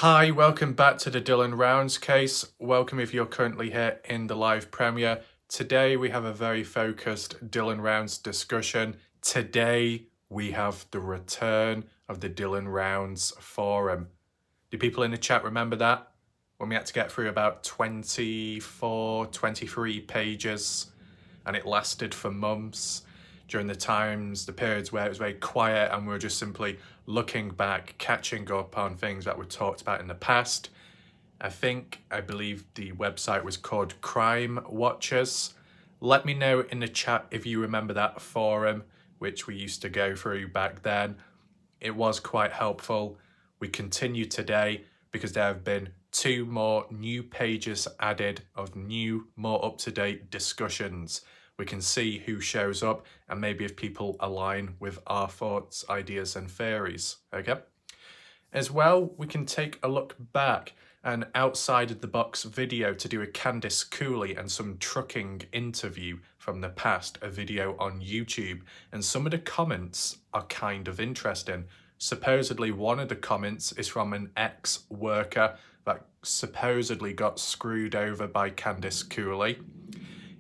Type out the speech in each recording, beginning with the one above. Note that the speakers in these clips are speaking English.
Hi, welcome back to the Dylan Rounds case. Welcome if you're currently here in the live premiere. Today we have a very focused Dylan Rounds discussion. Today we have the return of the Dylan Rounds forum. Do people in the chat remember that? When we had to get through about 24, 23 pages and it lasted for months during the periods where it was very quiet and we were just simply looking back, catching up on things that were talked about in the past. I believe the website was called Crime Watchers. Let me know in the chat if you remember that forum, which we used to go through back then. It was quite helpful. We continue today because there have been 2 more new pages added of new, more up-to-date discussions. We can see who shows up and maybe if people align with our thoughts, ideas and theories, okay? As well, we can take a look back an outside of the box video to do a Candice Cooley and some trucking interview from the past, a video on YouTube. And some of the comments are kind of interesting. Supposedly one of the comments is from an ex-worker that supposedly got screwed over by Candice Cooley.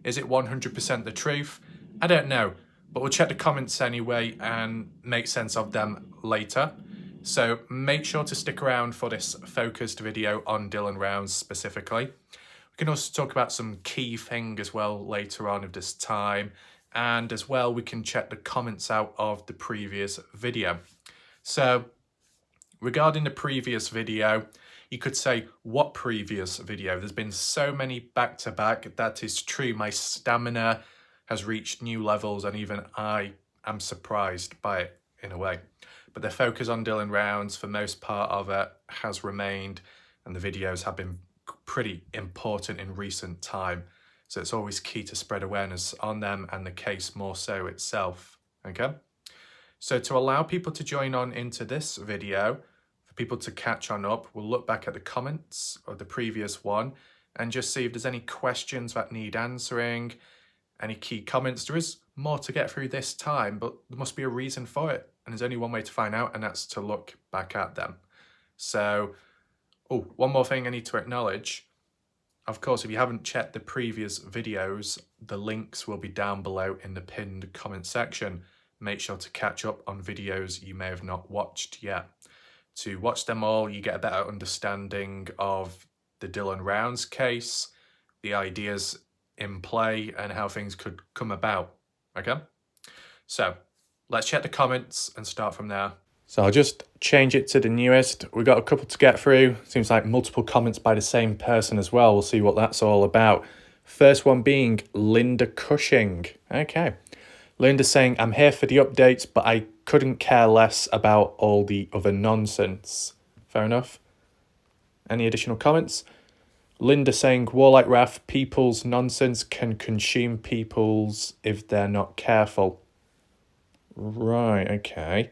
Is it 100% the truth? I don't know, but we'll check the comments anyway and make sense of them later. So make sure to stick around for this focused video on Dylan Rounds specifically. We can also talk about some key thing as well later on of this time. And as well, we can check the comments out of the previous video. So regarding the previous video, you could say, what previous video? There's been so many back-to-back. That is true. My stamina has reached new levels and even I am surprised by it in a way. But the focus on Dylan Rounds for most part of it has remained and the videos have been pretty important in recent time. So it's always key to spread awareness on them and the case more so itself, okay? So to allow people to join on into this video, for people to catch on up, we'll look back at the comments of the previous one and just see if there's any questions that need answering, any key comments. There is more to get through this time, but there must be a reason for it. And there's only one way to find out, and that's to look back at them. So, one more thing I need to acknowledge. Of course, if you haven't checked the previous videos, the links will be down below in the pinned comment section. Make sure to catch up on videos you may have not watched yet. To watch them all, you get a better understanding of the Dylan Rounds case, the ideas in play, and how things could come about, okay? So, let's check the comments and start from there. So I'll just change it to the newest. We've got a couple to get through. Seems like multiple comments by the same person as well. We'll see what that's all about. First one being Linda Cushing. Okay. Linda saying, I'm here for the updates, but I couldn't care less about all the other nonsense. Fair enough. Any additional comments? Linda saying, Warlike Wrath, people's nonsense can consume people's if they're not careful. Right, okay.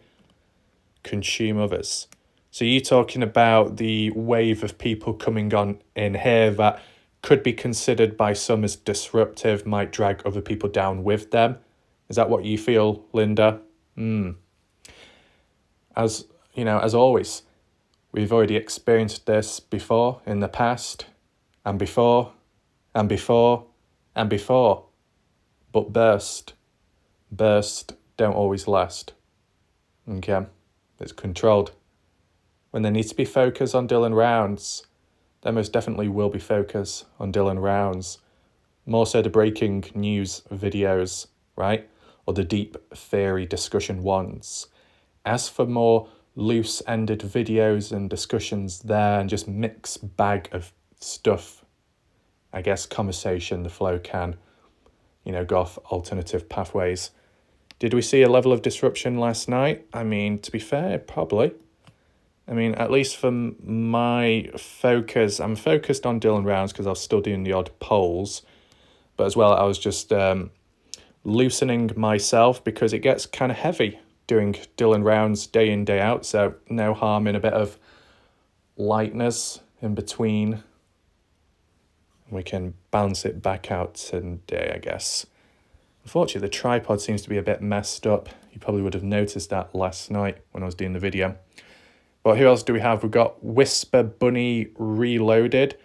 Consume others. So you're talking about the wave of people coming on in here that could be considered by some as disruptive, might drag other people down with them. Is that what you feel, Linda? As you know, as always, we've already experienced this before in the past, and before, and before, and before. But burst don't always last. Okay, it's controlled. When there needs to be focus on Dylan Rounds, there most definitely will be focus on Dylan Rounds. More so the breaking news videos, right? Or the deep theory discussion ones. As for more loose-ended videos and discussions there and just mixed bag of stuff, I guess conversation, the flow can, go off alternative pathways. Did we see a level of disruption last night? I mean, to be fair, probably. I mean, at least from my focus, I'm focused on Dylan Rounds because I was still doing the odd polls. But as well, I was just loosening myself because it gets kind of heavy doing Dylan Rounds day in, day out. So no harm in a bit of lightness in between. We can balance it back out today, I guess. Unfortunately, the tripod seems to be a bit messed up. You probably would have noticed that last night when I was doing the video. But who else do we have? We've got Whisper Bunny Reloaded.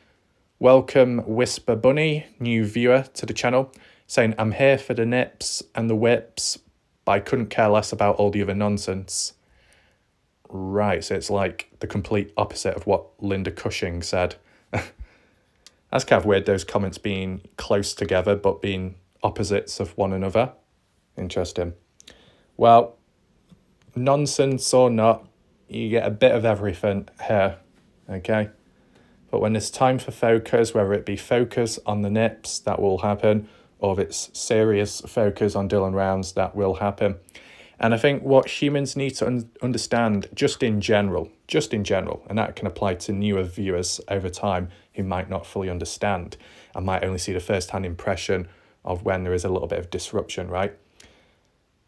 Welcome, Whisper Bunny, new viewer to the channel, saying, I'm here for the nips and the whips, but I couldn't care less about all the other nonsense. Right, so it's like the complete opposite of what Linda Cushing said. That's kind of weird, those comments being close together, but being opposites of one another. Interesting. Well, nonsense or not, you get a bit of everything here, okay? But when it's time for focus, whether it be focus on the nips, that will happen, or if it's serious focus on Dylan Rounds, that will happen. And I think what humans need to understand just in general, and that can apply to newer viewers over time who might not fully understand and might only see the first-hand impression of when there is a little bit of disruption, right?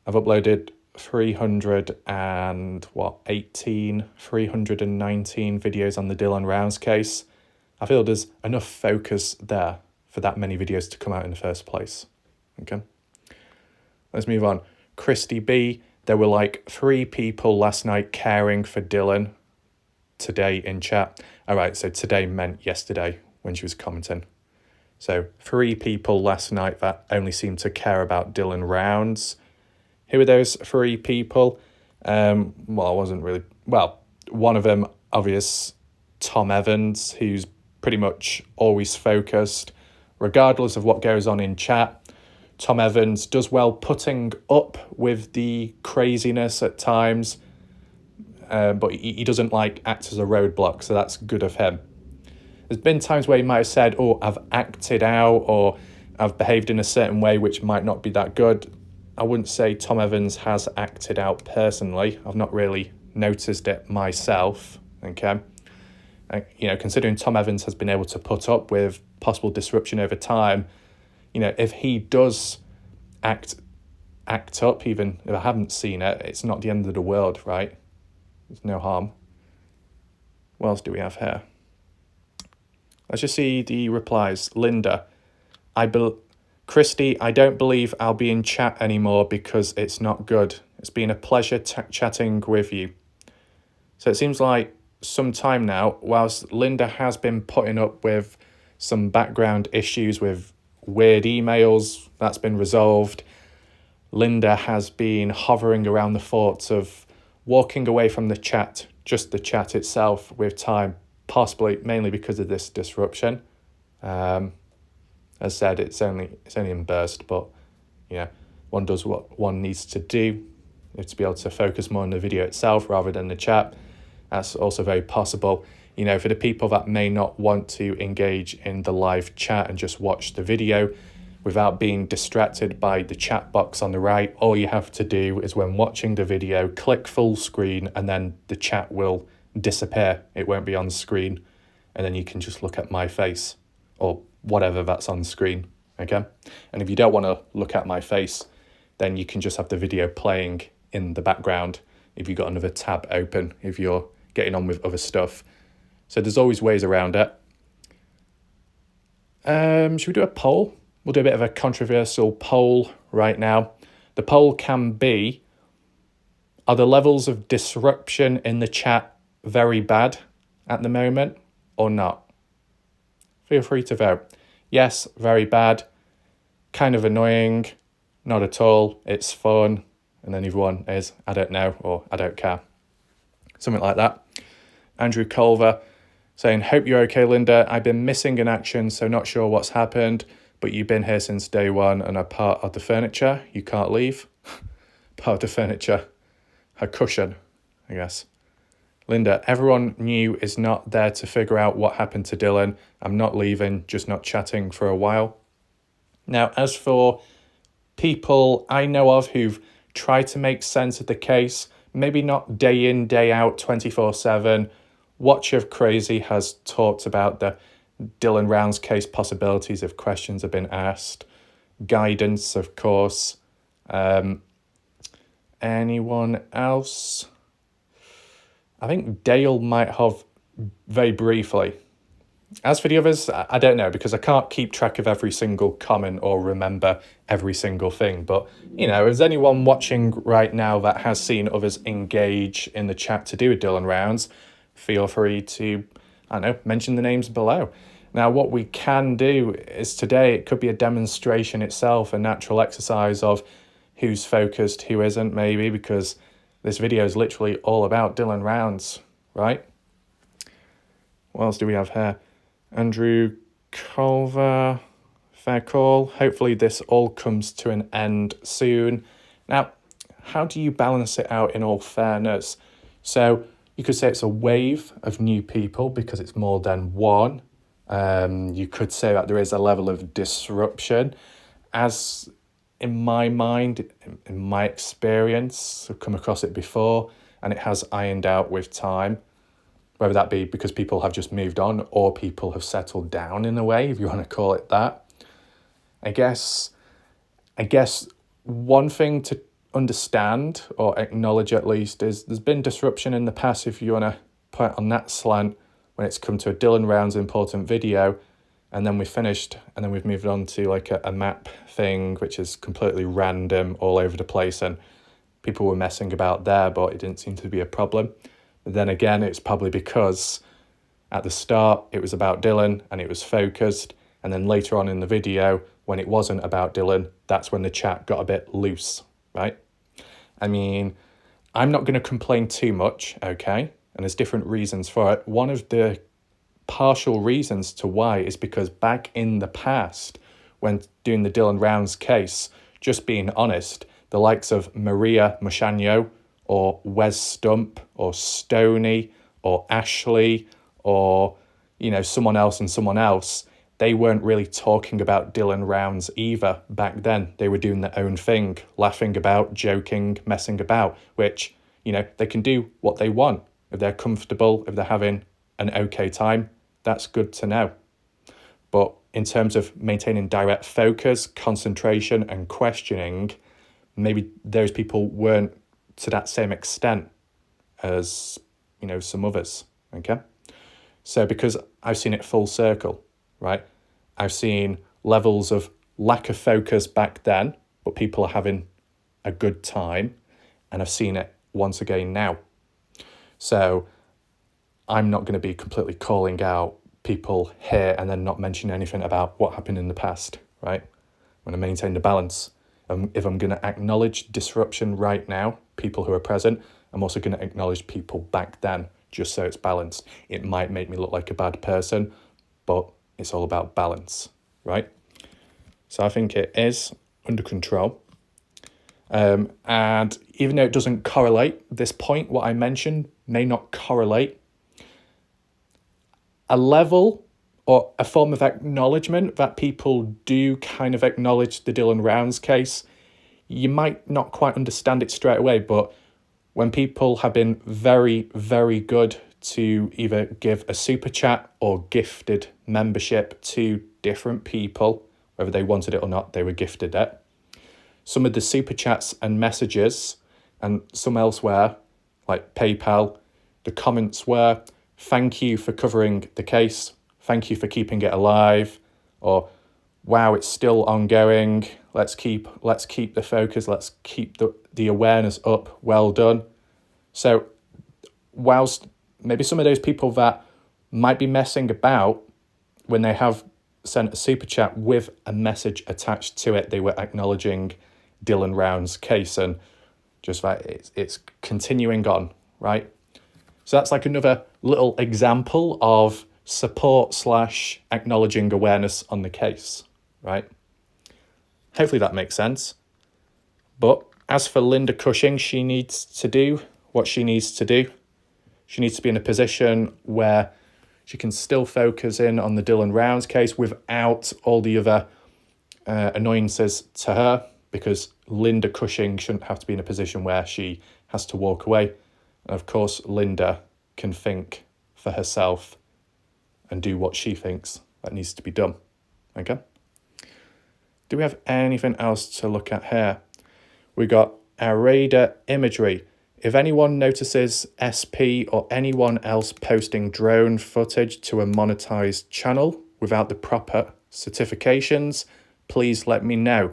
I've uploaded 319 videos on the Dylan Rounds case. I feel there's enough focus there for that many videos to come out in the first place. Okay, let's move on. Christy B, there were like 3 people last night caring for Dylan today in chat. All right, so today meant yesterday when she was commenting. So 3 people last night that only seemed to care about Dylan Rounds. Who are those 3 people? Well, I wasn't really... Well, one of them, obvious, Tom Evans, who's pretty much always focused, regardless of what goes on in chat. Tom Evans does well putting up with the craziness at times, but he doesn't like act as a roadblock, so that's good of him. There's been times where he might have said, oh, I've acted out or I've behaved in a certain way which might not be that good. I wouldn't say Tom Evans has acted out personally. I've not really noticed it myself, okay? Considering Tom Evans has been able to put up with possible disruption over time, if he does act up, even if I haven't seen it, it's not the end of the world, right? There's no harm. What else do we have here? Let's just see the replies. Linda, Christy, I don't believe I'll be in chat anymore because it's not good. It's been a pleasure chatting with you. So it seems like some time now, whilst Linda has been putting up with some background issues with weird emails, that's been resolved. Linda has been hovering around the thoughts of walking away from the chat, just the chat itself, with time, possibly mainly because of this disruption. As said, it's only in burst, but one does what one needs to do to be able to focus more on the video itself rather than the chat. That's also very possible. For the people that may not want to engage in the live chat and just watch the video without being distracted by the chat box on the right, all you have to do is when watching the video, click full screen and then the chat will disappear. It won't be on screen. And then you can just look at my face or whatever that's on screen, okay? And if you don't want to look at my face, then you can just have the video playing in the background if you've got another tab open, if you're getting on with other stuff. So there's always ways around it. Should we do a poll? We'll do a bit of a controversial poll right now. The poll can be, are the levels of disruption in the chat very bad at the moment or not? Feel free to vote. Yes, very bad. Kind of annoying. Not at all. It's fun. And then the other one is, I don't know, or I don't care. Something like that. Andrew Culver saying, hope you're okay, Linda. I've been missing in action, so not sure what's happened, but you've been here since day one and are part of the furniture. You can't leave. Part of the furniture. Her cushion, I guess. Linda, everyone new is not there to figure out what happened to Dylan. I'm not leaving, just not chatting for a while. Now, as for people I know of who've tried to make sense of the case, maybe not day in, day out, 24/7, Watch of Crazy has talked about the Dylan Rounds case possibilities if questions have been asked. Guidance, of course. Anyone else? I think Dale might have very briefly. As for the others, I don't know, because I can't keep track of every single comment or remember every single thing. But, if there's anyone watching right now that has seen others engage in the chat to do with Dylan Rounds, feel free to, mention the names below. Now, what we can do is today, it could be a demonstration itself, a natural exercise of who's focused, who isn't, maybe, because this video is literally all about Dylan Rounds, right? What else do we have here? Andrew Culver, fair call. Hopefully this all comes to an end soon. Now, how do you balance it out in all fairness? So you could say it's a wave of new people because it's more than one. You could say that there is a level of disruption. As in my mind, in my experience, I've come across it before and it has ironed out with time. Whether that be because people have just moved on or people have settled down in a way, if you want to call it that. I guess one thing to understand or acknowledge at least is there's been disruption in the past, if you want to put it on that slant, when it's come to a Dylan Rounds important video, and then we finished and then we've moved on to like a map thing, which is completely random all over the place, and people were messing about there, but it didn't seem to be a problem. But then again, it's probably because at the start it was about Dylan and it was focused, and then later on in the video, when it wasn't about Dylan, that's when the chat got a bit loose, right? I mean, I'm not going to complain too much, okay? And there's different reasons for it. One of the partial reasons to why is because back in the past, when doing the Dylan Rounds case, just being honest, the likes of Maria Moshano or Wes Stump or Stoney or Ashley or, someone else, they weren't really talking about Dylan Rounds either back then. They were doing their own thing, laughing about, joking, messing about, which, they can do what they want. If they're comfortable, if they're having an okay time, that's good to know. But in terms of maintaining direct focus, concentration and questioning, maybe those people weren't to that same extent as, some others, okay? So because I've seen it full circle, right? I've seen levels of lack of focus back then, but people are having a good time, and I've seen it once again now. So I'm not going to be completely calling out people here and then not mention anything about what happened in the past, right? I'm going to maintain the balance. If I'm going to acknowledge disruption right now, people who are present, I'm also going to acknowledge people back then, just so it's balanced. It might make me look like a bad person, but it's all about balance, right? So I think it is under control. And even though it doesn't correlate, this point, what I mentioned, may not correlate. A level or a form of acknowledgement that people do kind of acknowledge the Dylan Rounds case, you might not quite understand it straight away, but when people have been very, very good to either give a super chat or gifted membership to different people, whether they wanted it or not, they were gifted it. Some of the super chats and messages and some elsewhere, like PayPal, the comments were, thank you for covering the case. Thank you for keeping it alive. Or, wow, it's still ongoing. Let's keep the focus. Let's keep the awareness up. Well done. So whilst maybe some of those people that might be messing about, when they have sent a super chat with a message attached to it, they were acknowledging Dylan Rounds' case, and just that it's continuing on, right? So that's like another little example of support / acknowledging awareness on the case, right? Hopefully that makes sense. But as for Linda Cushing, she needs to do what she needs to do. She needs to be in a position where she can still focus in on the Dylan Rounds case without all the other annoyances to her, because Linda Cushing shouldn't have to be in a position where she has to walk away. And of course, Linda can think for herself and do what she thinks that needs to be done. Okay? Do we have anything else to look at here? We got our radar imagery. If anyone notices SP or anyone else posting drone footage to a monetized channel without the proper certifications, please let me know.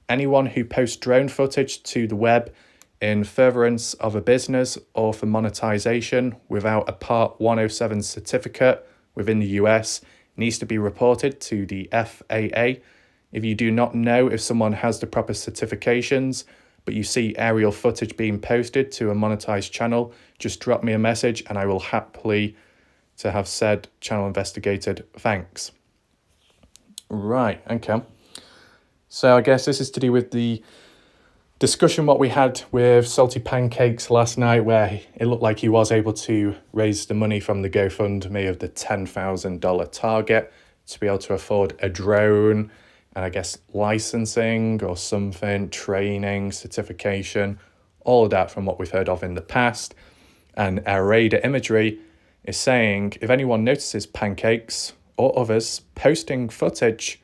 Anyone who posts drone footage to the web in furtherance of a business or for monetization without a Part 107 certificate within the US needs to be reported to the FAA. If you do not know if someone has the proper certifications, but you see aerial footage being posted to a monetized channel, just drop me a message and I will happily to have said channel investigated. Thanks. Right, okay. So I guess this is to do with the discussion what we had with Salty Pancakes last night, where it looked like he was able to raise the money from the GoFundMe of the $10,000 target to be able to afford a drone and I guess licensing or something, training, certification, all of that from what we've heard of in the past. And our radar imagery is saying if anyone notices Pancakes or others posting footage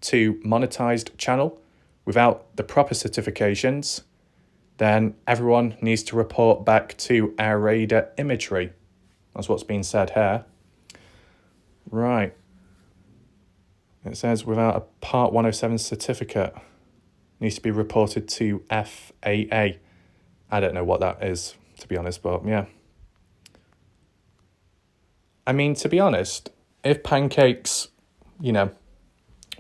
to monetized channel without the proper certifications, then everyone needs to report back to our radar imagery. That's what's being said here. Right. It says without a Part 107 certificate, needs to be reported to FAA. I don't know what that is, to be honest, but yeah. I mean, to be honest, if Pancakes,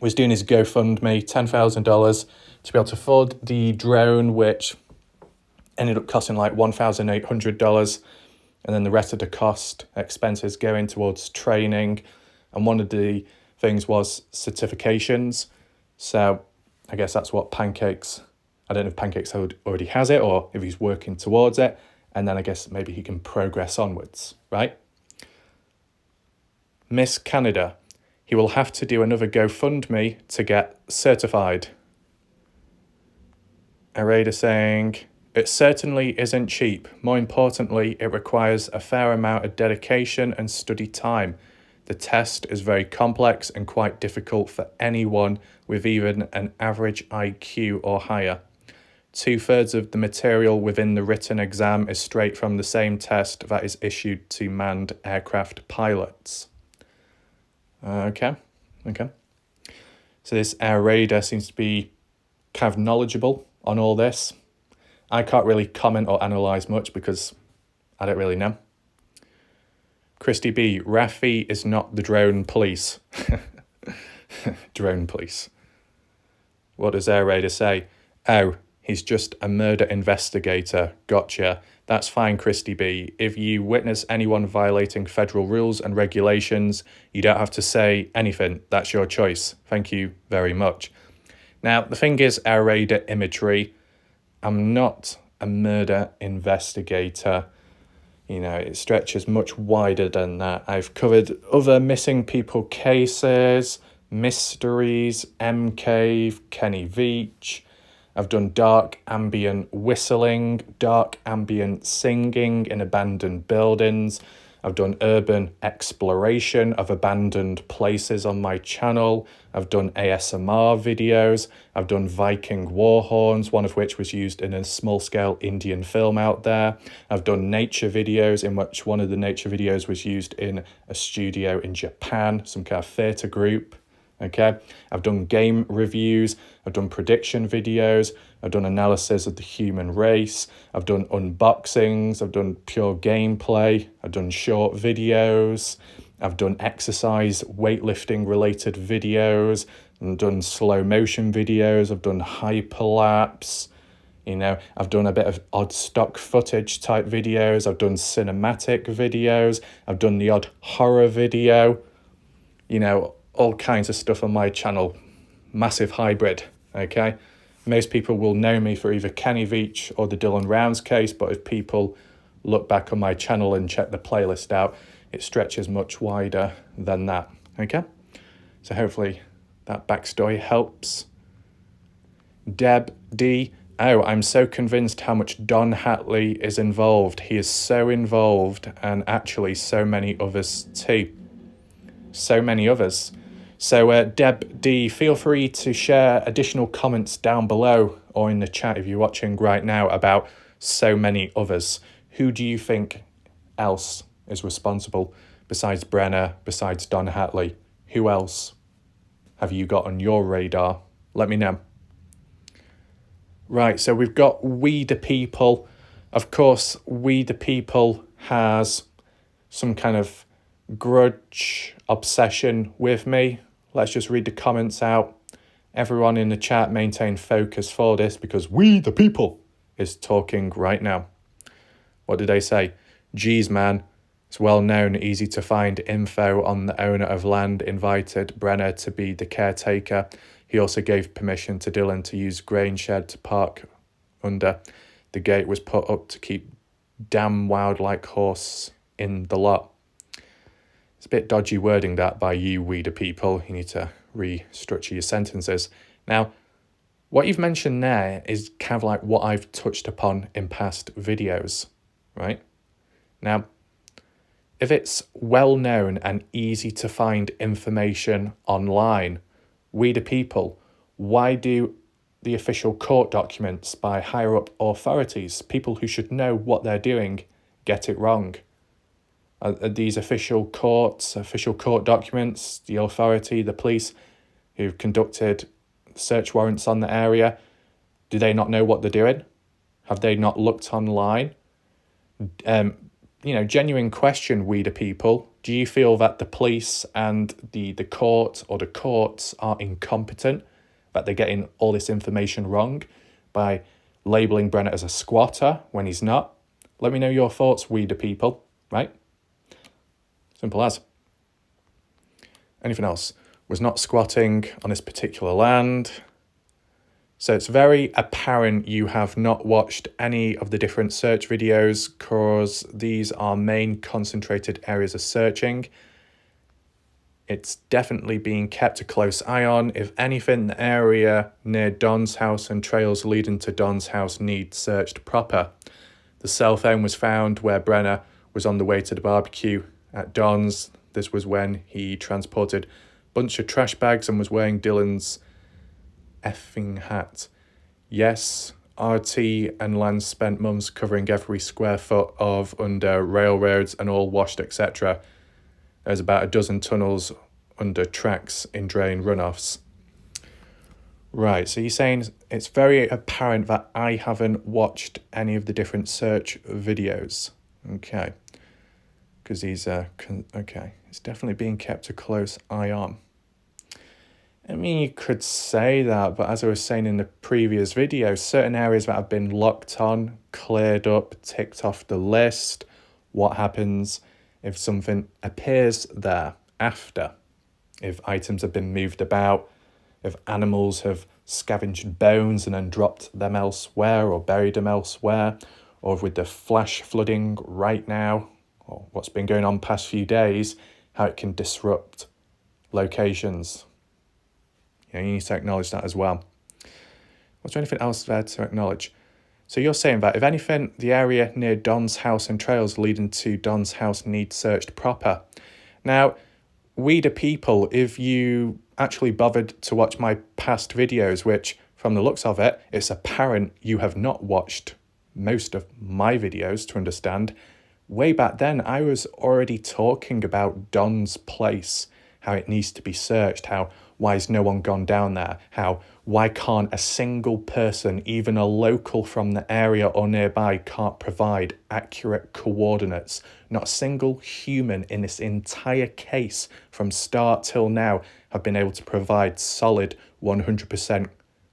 was doing his GoFundMe, $10,000 to be able to afford the drone, which ended up costing like $1,800, and then the rest of the cost expenses going towards training, and one of the things was certifications. So I guess that's what Pancakes, I don't know if Pancakes already has it or if he's working towards it, and then I guess maybe he can progress onwards, right? Miss Canada, he will have to do another GoFundMe to get certified. Arada saying, it certainly isn't cheap. More importantly, it requires a fair amount of dedication and study time. The test is very complex and quite difficult for anyone with even an average IQ or higher. 2/3 of the material within the written exam is straight from the same test that is issued to manned aircraft pilots. Okay. So this air radar seems to be kind of knowledgeable on all this. I can't really comment or analyse much because I don't really know. Christy B, Rafi is not the drone police. Drone police. What does Air Raider say? Oh, he's just a murder investigator. Gotcha. That's fine, Christy B. If you witness anyone violating federal rules and regulations, you don't have to say anything. That's your choice. Thank you very much. Now, the thing is, Air Raider imagery, I'm not a murder investigator. It stretches much wider than that. I've covered other missing people cases, mysteries, M-Cave, Kenny Veach. I've done dark ambient whistling, dark ambient singing in abandoned buildings. I've done urban exploration of abandoned places on my channel. I've done ASMR videos. I've done Viking war horns, one of which was used in a small-scale Indian film out there. I've done nature videos, in which one of the nature videos was used in a studio in Japan, some kind of theatre group. Okay, I've done game reviews, I've done prediction videos, I've done analysis of the human race, I've done unboxings, I've done pure gameplay, I've done short videos, I've done exercise, weightlifting related videos, I've done slow motion videos, I've done hyperlapse, I've done a bit of odd stock footage type videos, I've done cinematic videos, I've done the odd horror video, all kinds of stuff on my channel. Massive hybrid, okay? Most people will know me for either Kenny Veach or the Dylan Rounds case, but if people look back on my channel and check the playlist out, it stretches much wider than that, okay? So hopefully that backstory helps. Deb D, oh, I'm so convinced how much Don Hatley is involved. He is so involved, and actually so many others too. So many others. So Deb D, feel free to share additional comments down below or in the chat if you're watching right now about so many others. Who do you think else is responsible besides Brenner, besides Don Hatley? Who else have you got on your radar? Let me know. Right, so we've got We the People. Of course, We the People has some kind of grudge, obsession with me. Let's just read the comments out. Everyone in the chat maintain focus for this because We the People is talking right now. What did they say? Geez, man, it's well known, easy to find info on the owner of land invited Brenner to be the caretaker. He also gave permission to Dylan to use grain shed to park under. The gate was put up to keep damn wild-like horse in the lot. It's a bit dodgy wording that by you, We the People. You need to restructure your sentences. Now, what you've mentioned there is kind of like what I've touched upon in past videos, right? Now, if it's well known and easy to find information online, We the People, why do the official court documents by higher up authorities, people who should know what they're doing, get it wrong? Are these official court documents, the authority, the police who've conducted search warrants on the area, do they not know what they're doing? Have they not looked online? Genuine question, We the People. Do you feel that the police and the court or the courts are incompetent, that they're getting all this information wrong by labelling Brenner as a squatter when he's not? Let me know your thoughts, We the People, right? Simple as. Anything else? Was not squatting on this particular land. So it's very apparent you have not watched any of the different search videos because these are main concentrated areas of searching. It's definitely being kept a close eye on. If anything, the area near Don's house and trails leading to Don's house need searched proper. The cell phone was found where Brenner was on the way to the barbecue at Don's. This was when he transported a bunch of trash bags and was wearing Dylan's effing hat. Yes, RT and Lance spent months covering every square foot of under railroads and all washed, etc. There's about a dozen tunnels under tracks in drain runoffs. Right, so you're saying it's very apparent that I haven't watched any of the different search videos. Okay. Because these are, okay, it's definitely being kept a close eye on. I mean, you could say that, but as I was saying in the previous video, certain areas that have been locked on, cleared up, ticked off the list. What happens if something appears there after? If items have been moved about, if animals have scavenged bones and then dropped them elsewhere or buried them elsewhere, or with the flash flooding right now, or what's been going on past few days, how it can disrupt locations. You need to acknowledge that as well. Was there anything else there to acknowledge? So you're saying that if anything, the area near Don's house and trails leading to Don's house need searched proper. Now, We the People, if you actually bothered to watch my past videos, which from the looks of it, it's apparent you have not watched most of my videos to understand. Way back then, I was already talking about Don's place, how it needs to be searched, why has no one gone down there, why can't a single person, even a local from the area or nearby, can't provide accurate coordinates. Not a single human in this entire case from start till now have been able to provide solid 100%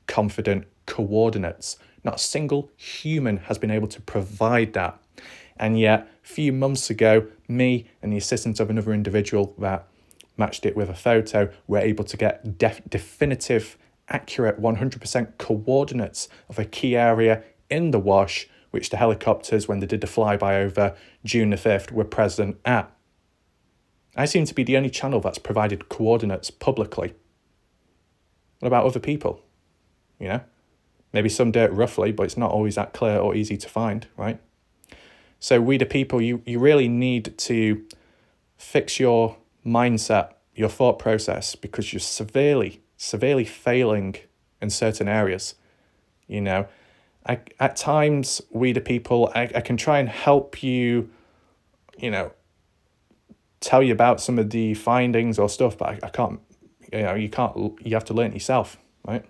confident coordinates. Not a single human has been able to provide that. And yet, a few months ago, me and the assistance of another individual that matched it with a photo, were able to get definitive, accurate 100% coordinates of a key area in the wash, which the helicopters, when they did the flyby over June the 5th, were present at. I seem to be the only channel that's provided coordinates publicly. What about other people? Maybe some do it roughly, but it's not always that clear or easy to find, right? So We the People, you really need to fix your mindset, your thought process, because you're severely failing in certain areas, At times, we the people, I can try and help you, tell you about some of the findings or stuff, but I can't, you have to learn it yourself, right?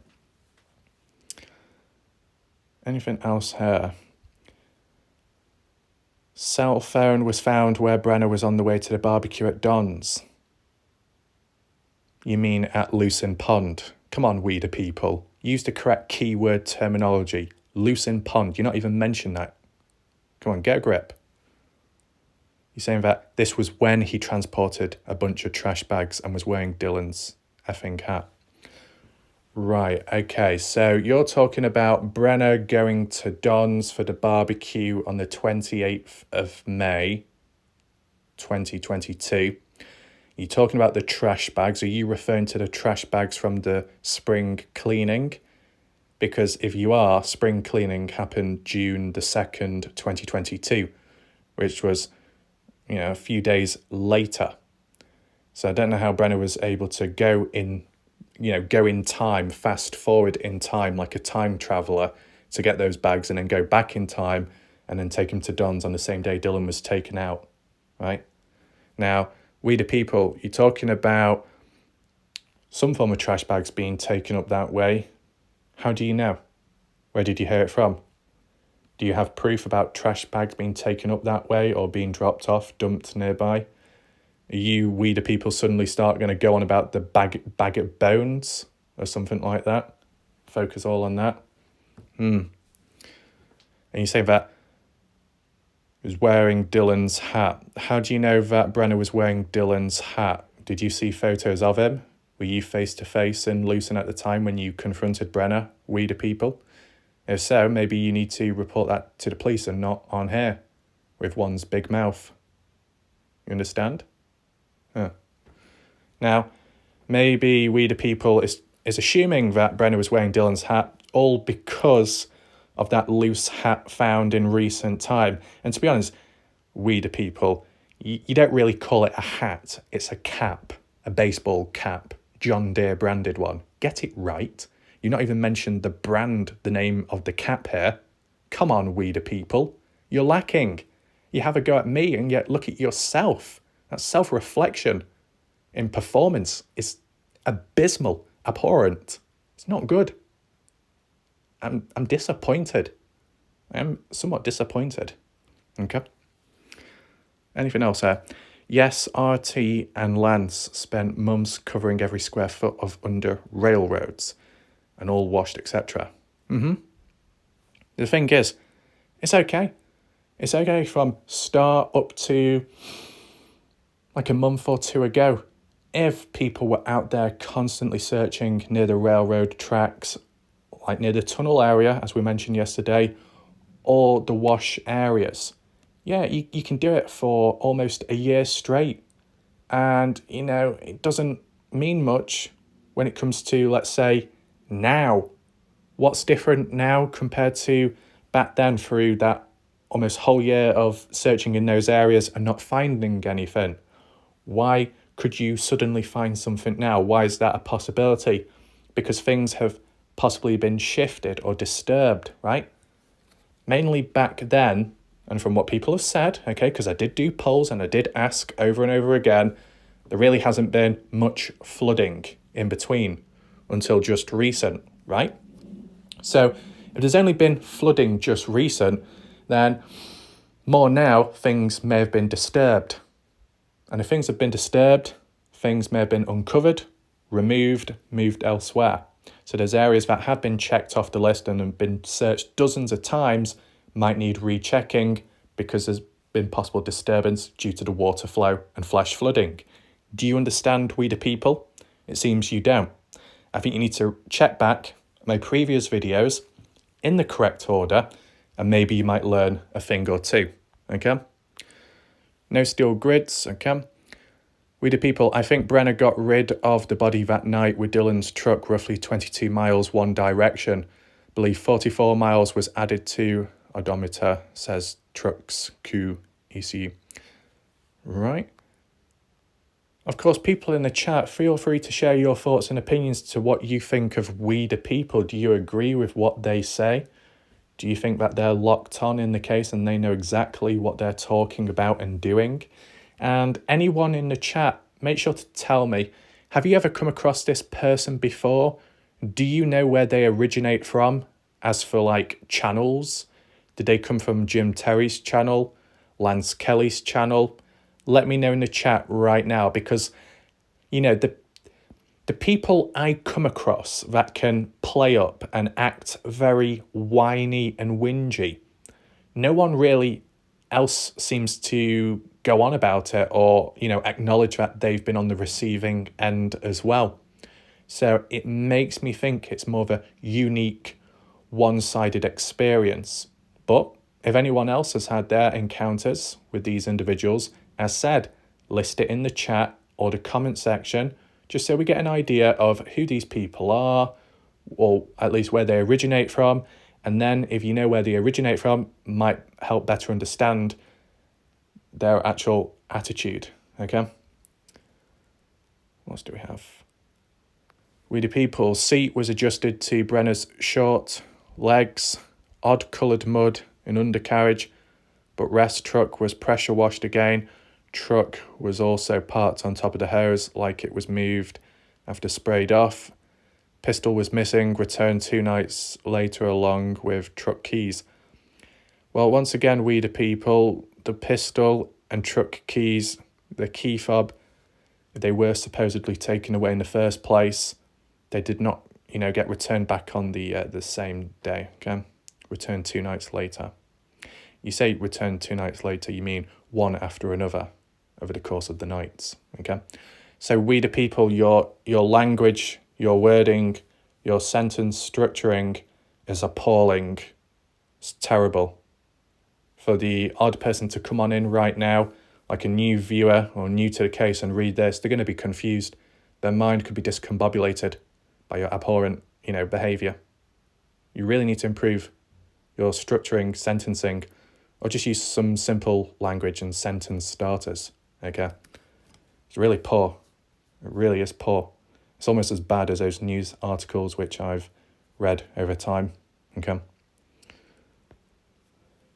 Anything else here? Cell phone was found where Brenner was on the way to the barbecue at Don's. You mean at Lucin Pond? Come on, we the people. Use the correct keyword terminology. Lucin Pond. You're not even mentioned that. Come on, get a grip. You're saying that this was when he transported a bunch of trash bags and was wearing Dylan's effing hat. Right, okay, so you're talking about Brenner going to Don's for the barbecue on the 28th of May, 2022. You're talking about the trash bags. Are you referring to the trash bags from the spring cleaning? Because if you are, spring cleaning happened June the 2nd, 2022, which was, a few days later. So I don't know how Brenner was able to go in time, fast forward in time, like a time traveller, to get those bags and then go back in time and then take them to Don's on the same day Dylan was taken out, right? Now, we the people, you're talking about some form of trash bags being taken up that way. How do you know? Where did you hear it from? Do you have proof about trash bags being taken up that way or being dropped off, dumped nearby? We the people suddenly start going to go on about the bag of bones or something like that? Focus all on that? And you say that he was wearing Dylan's hat. How do you know that Brenner was wearing Dylan's hat? Did you see photos of him? Were you face-to-face in Lucin at the time when you confronted Brenner, we the people? If so, maybe you need to report that to the police and not on here with one's big mouth. You understand? Now, maybe we the people is assuming that Brenner was wearing Dylan's hat all because of that loose hat found in recent time. And to be honest, we the people, you don't really call it a hat. It's a cap, a baseball cap, John Deere branded one. Get it right. You've not even mentioned the brand, the name of the cap here. Come on, we the people. You're lacking. You have a go at me and yet look at yourself. That self-reflection in performance is abysmal, abhorrent. It's not good. I'm disappointed. I'm somewhat disappointed. Okay. Anything else here? Yes, RT and Lance spent months covering every square foot of under railroads and all washed, etc. The thing is, it's okay. It's okay from start up to like a month or two ago. If people were out there constantly searching near the railroad tracks, like near the tunnel area, as we mentioned yesterday, or the wash areas, yeah, you can do it for almost a year straight. And, it doesn't mean much when it comes to, let's say, now. What's different now compared to back then through that almost whole year of searching in those areas and not finding anything? Why could you suddenly find something now? Why is that a possibility? Because things have possibly been shifted or disturbed, right? Mainly back then, and from what people have said, okay, because I did do polls and I did ask over and over again, there really hasn't been much flooding in between until just recent, right? So if there's only been flooding just recent, then more now, things may have been disturbed. And if things have been disturbed, things may have been uncovered, removed, moved elsewhere. So there's areas that have been checked off the list and have been searched dozens of times, might need rechecking because there's been possible disturbance due to the water flow and flash flooding. Do you understand, we the people? It seems you don't. I think you need to check back my previous videos in the correct order and maybe you might learn a thing or two, okay? No steel grids, okay? We the people, I think Brenner got rid of the body that night with Dylan's truck roughly 22 miles one direction. I believe 44 miles was added to odometer, says trucks Q ECU. Right. Of course, people in the chat, feel free to share your thoughts and opinions to what you think of we the people. Do you agree with what they say? Do you think that they're locked on in the case and they know exactly what they're talking about and doing? And anyone in the chat, make sure to tell me, have you ever come across this person before? Do you know where they originate from? As for like channels, did they come from Jim Terry's channel, Lance Kelly's channel? Let me know in the chat right now, because, you know, the people I come across that can play up and act very whiny and whingy, no one really else seems to go on about it or, you know, acknowledge that they've been on the receiving end as well. So it makes me think it's more of a unique, one-sided experience. But if anyone else has had their encounters with these individuals, as said, list it in the chat or the comment section, just so we get an idea of who these people are, or at least where they originate from. And then if you know where they originate from, might help better understand their actual attitude, okay? What else do we have? We the people's seat was adjusted to Brenner's short legs, odd coloured mud in undercarriage, but rest truck was pressure washed again. Truck was also parked on top of the hose like it was moved after sprayed off. Pistol was missing, returned 2 nights later along with truck keys. Well, once again, we the people, the pistol and truck keys, the key fob, they were supposedly taken away in the first place. They did not, you know, get returned back on the same day, okay? Returned 2 nights later. You say returned 2 nights later, you mean one after another over the course of the nights, okay? So we the people, your language, your wording, your sentence structuring is appalling. It's terrible. For the odd person to come on in right now, like a new viewer or new to the case, and read this, they're going to be confused. Their mind could be discombobulated by your abhorrent, you know, behaviour. You really need to improve your structuring, sentencing, or just use some simple language and sentence starters, okay? It's really poor. It really is poor. It's almost as bad as those news articles which I've read over time, okay?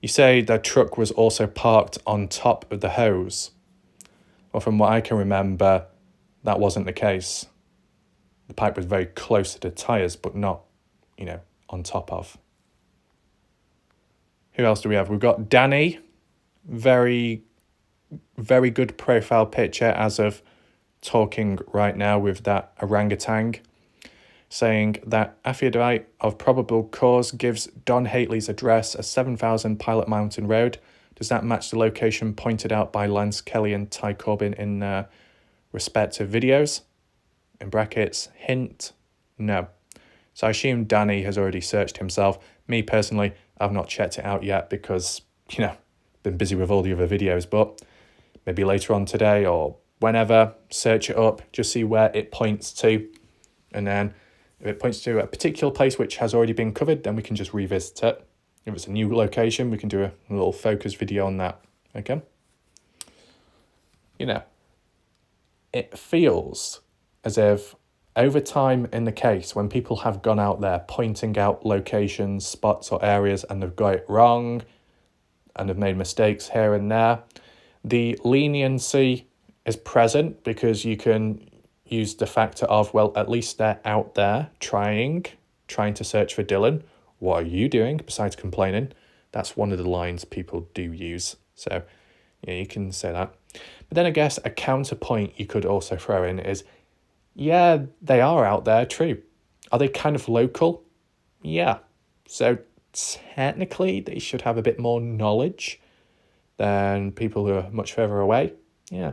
You say the truck was also parked on top of the hose. Well, from what I can remember, that wasn't the case. The pipe was very close to the tyres, but not, you know, on top of. Who else do we have? We've got Danny. Very, very good profile picture as of talking right now with that orangutan, saying that affidavit of probable cause gives Don Hately's address as 7,000 Pilot Mountain Road. Does that match the location pointed out by Lance Kelly and Ty Corbin in their respective videos? In brackets, hint, no. So I assume Danny has already searched himself. Me personally, I've not checked it out yet because, you know, been busy with all the other videos, but maybe later on today or whenever, search it up, just see where it points to. And then if it points to a particular place which has already been covered, then we can just revisit it. If it's a new location, we can do a little focus video on that, okay? You know, it feels as if over time in the case, when people have gone out there pointing out locations, spots or areas, and they've got it wrong and have made mistakes here and there, the leniency is present because you can use the factor of, well, at least they're out there trying to search for Dylan. What are you doing besides complaining? That's one of the lines people do use. So, yeah, you can say that. But then I guess a counterpoint you could also throw in is, yeah, they are out there, true. Are they kind of local? Yeah. So technically they should have a bit more knowledge than people who are much further away. Yeah.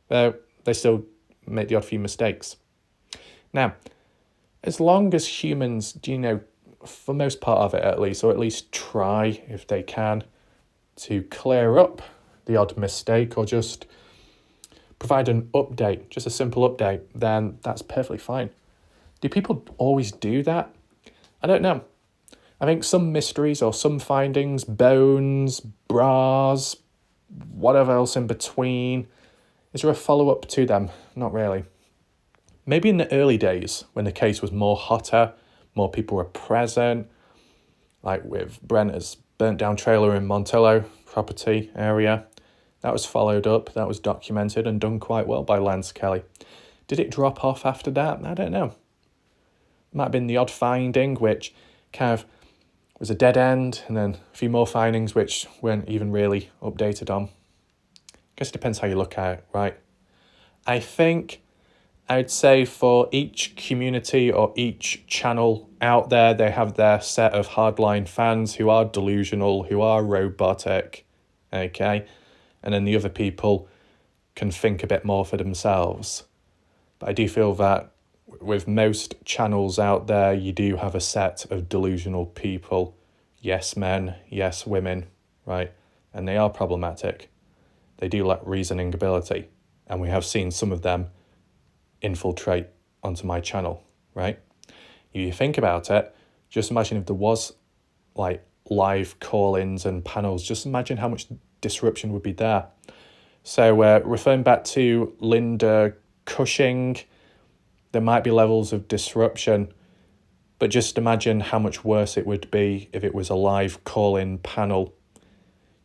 But they still make the odd few mistakes. Now, as long as humans, you know, for most part of it at least, or at least try, if they can, to clear up the odd mistake or just provide an update, just a simple update, then that's perfectly fine. Do people always do that? I don't know. I think some mysteries or some findings, bones, bras, whatever else in between, is there a follow-up to them? Not really. Maybe in the early days when the case was more hotter, more people were present, like with Brenner's burnt down trailer in Montello property area. That was followed up, that was documented and done quite well by Lance Kelly. Did it drop off after that? I don't know. Might have been the odd finding, which kind of was a dead end, and then a few more findings which weren't even really updated on. I guess it depends how you look at it, right? I think I'd say for each community or each channel out there, they have their set of hardline fans who are delusional, who are robotic, okay? And then the other people can think a bit more for themselves. But I do feel that with most channels out there, you do have a set of delusional people. Yes, men, yes, women, right? And they are problematic. They do lack reasoning ability. And we have seen some of them infiltrate onto my channel, right? If you think about it, just imagine if there was like live call-ins and panels, just imagine how much disruption would be there. So referring back to Linda Cushing, there might be levels of disruption, but just imagine how much worse it would be if it was a live call-in panel.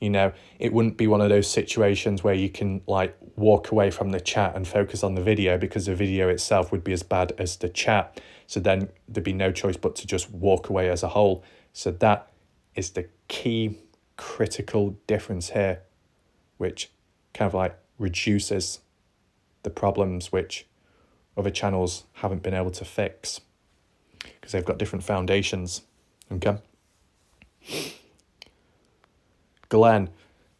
You know, it wouldn't be one of those situations where you can like walk away from the chat and focus on the video, because the video itself would be as bad as the chat. So then there'd be no choice but to just walk away as a whole. So that is the key critical difference here, which kind of like reduces the problems which other channels haven't been able to fix because they've got different foundations. Okay. Glenn,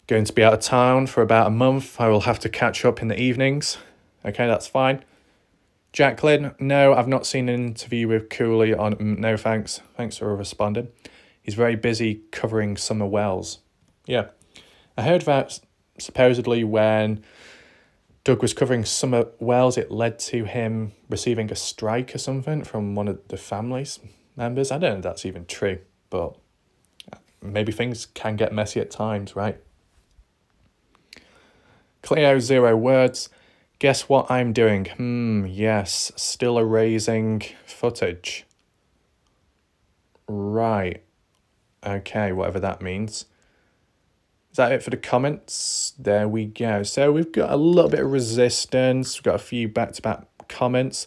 going to be out of town for about a month. I will have to catch up in the evenings. Okay, that's fine. Jacqueline, no, I've not seen an interview with Cooley on. No, thanks. Thanks for responding. He's very busy covering summer wells. Yeah. I heard that supposedly when Doug was covering summer wells, it led to him receiving a strike or something from one of the family's members. I don't know if that's even true, but maybe things can get messy at times, right? Cleo, 0 words. Guess what I'm doing? Yes, still erasing footage. Right. Okay, whatever that means. Is that it for the comments? There we go. So we've got a little bit of resistance. We've got a few back-to-back comments.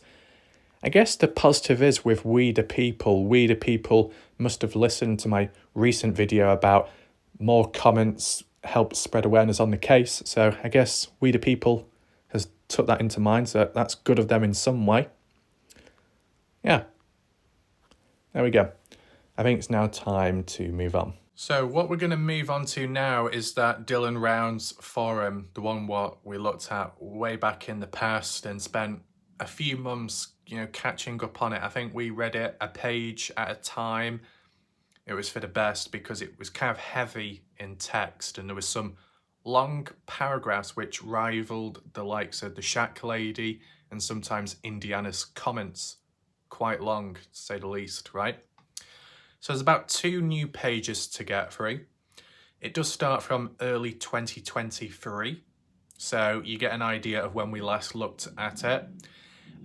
I guess the positive is with We the People must have listened to my recent video about more comments help spread awareness on the case. So I guess We the People has took that into mind. So that's good of them in some way. Yeah. There we go. I think it's now time to move on. So what we're going to move on to now is that Dylan Rounds forum, the one what we looked at way back in the past and spent a few months, catching up on it. I think we read it a page at a time. It was for the best because it was kind of heavy in text and there was some long paragraphs which rivaled the likes of the Shack Lady and sometimes Indiana's comments. Quite long, to say the least, right? So there's about 2 new pages to get through. It does start from early 2023, so you get an idea of when we last looked at it.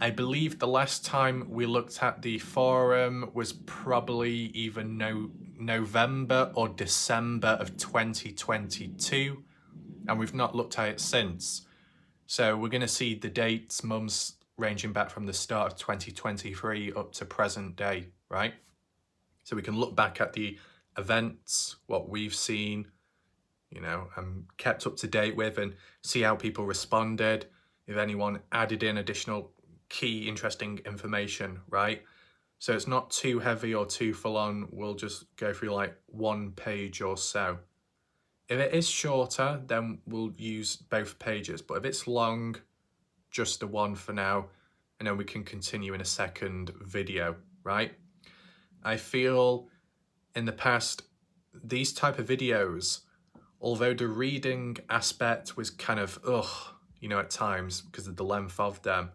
I believe the last time we looked at the forum was probably either November or December of 2022, and we've not looked at it since. So we're going to see the dates, months ranging back from the start of 2023 up to present day, right? So we can look back at the events, what we've seen, and kept up to date with, and see how people responded, if anyone added in additional key interesting information, right? So it's not too heavy or too full on. We'll just go through like 1 page or so. If it is shorter, then we'll use both pages. But if it's long, just the one for now, and then we can continue in a second video, right? I feel in the past, these type of videos, although the reading aspect was kind of, at times because of the length of them,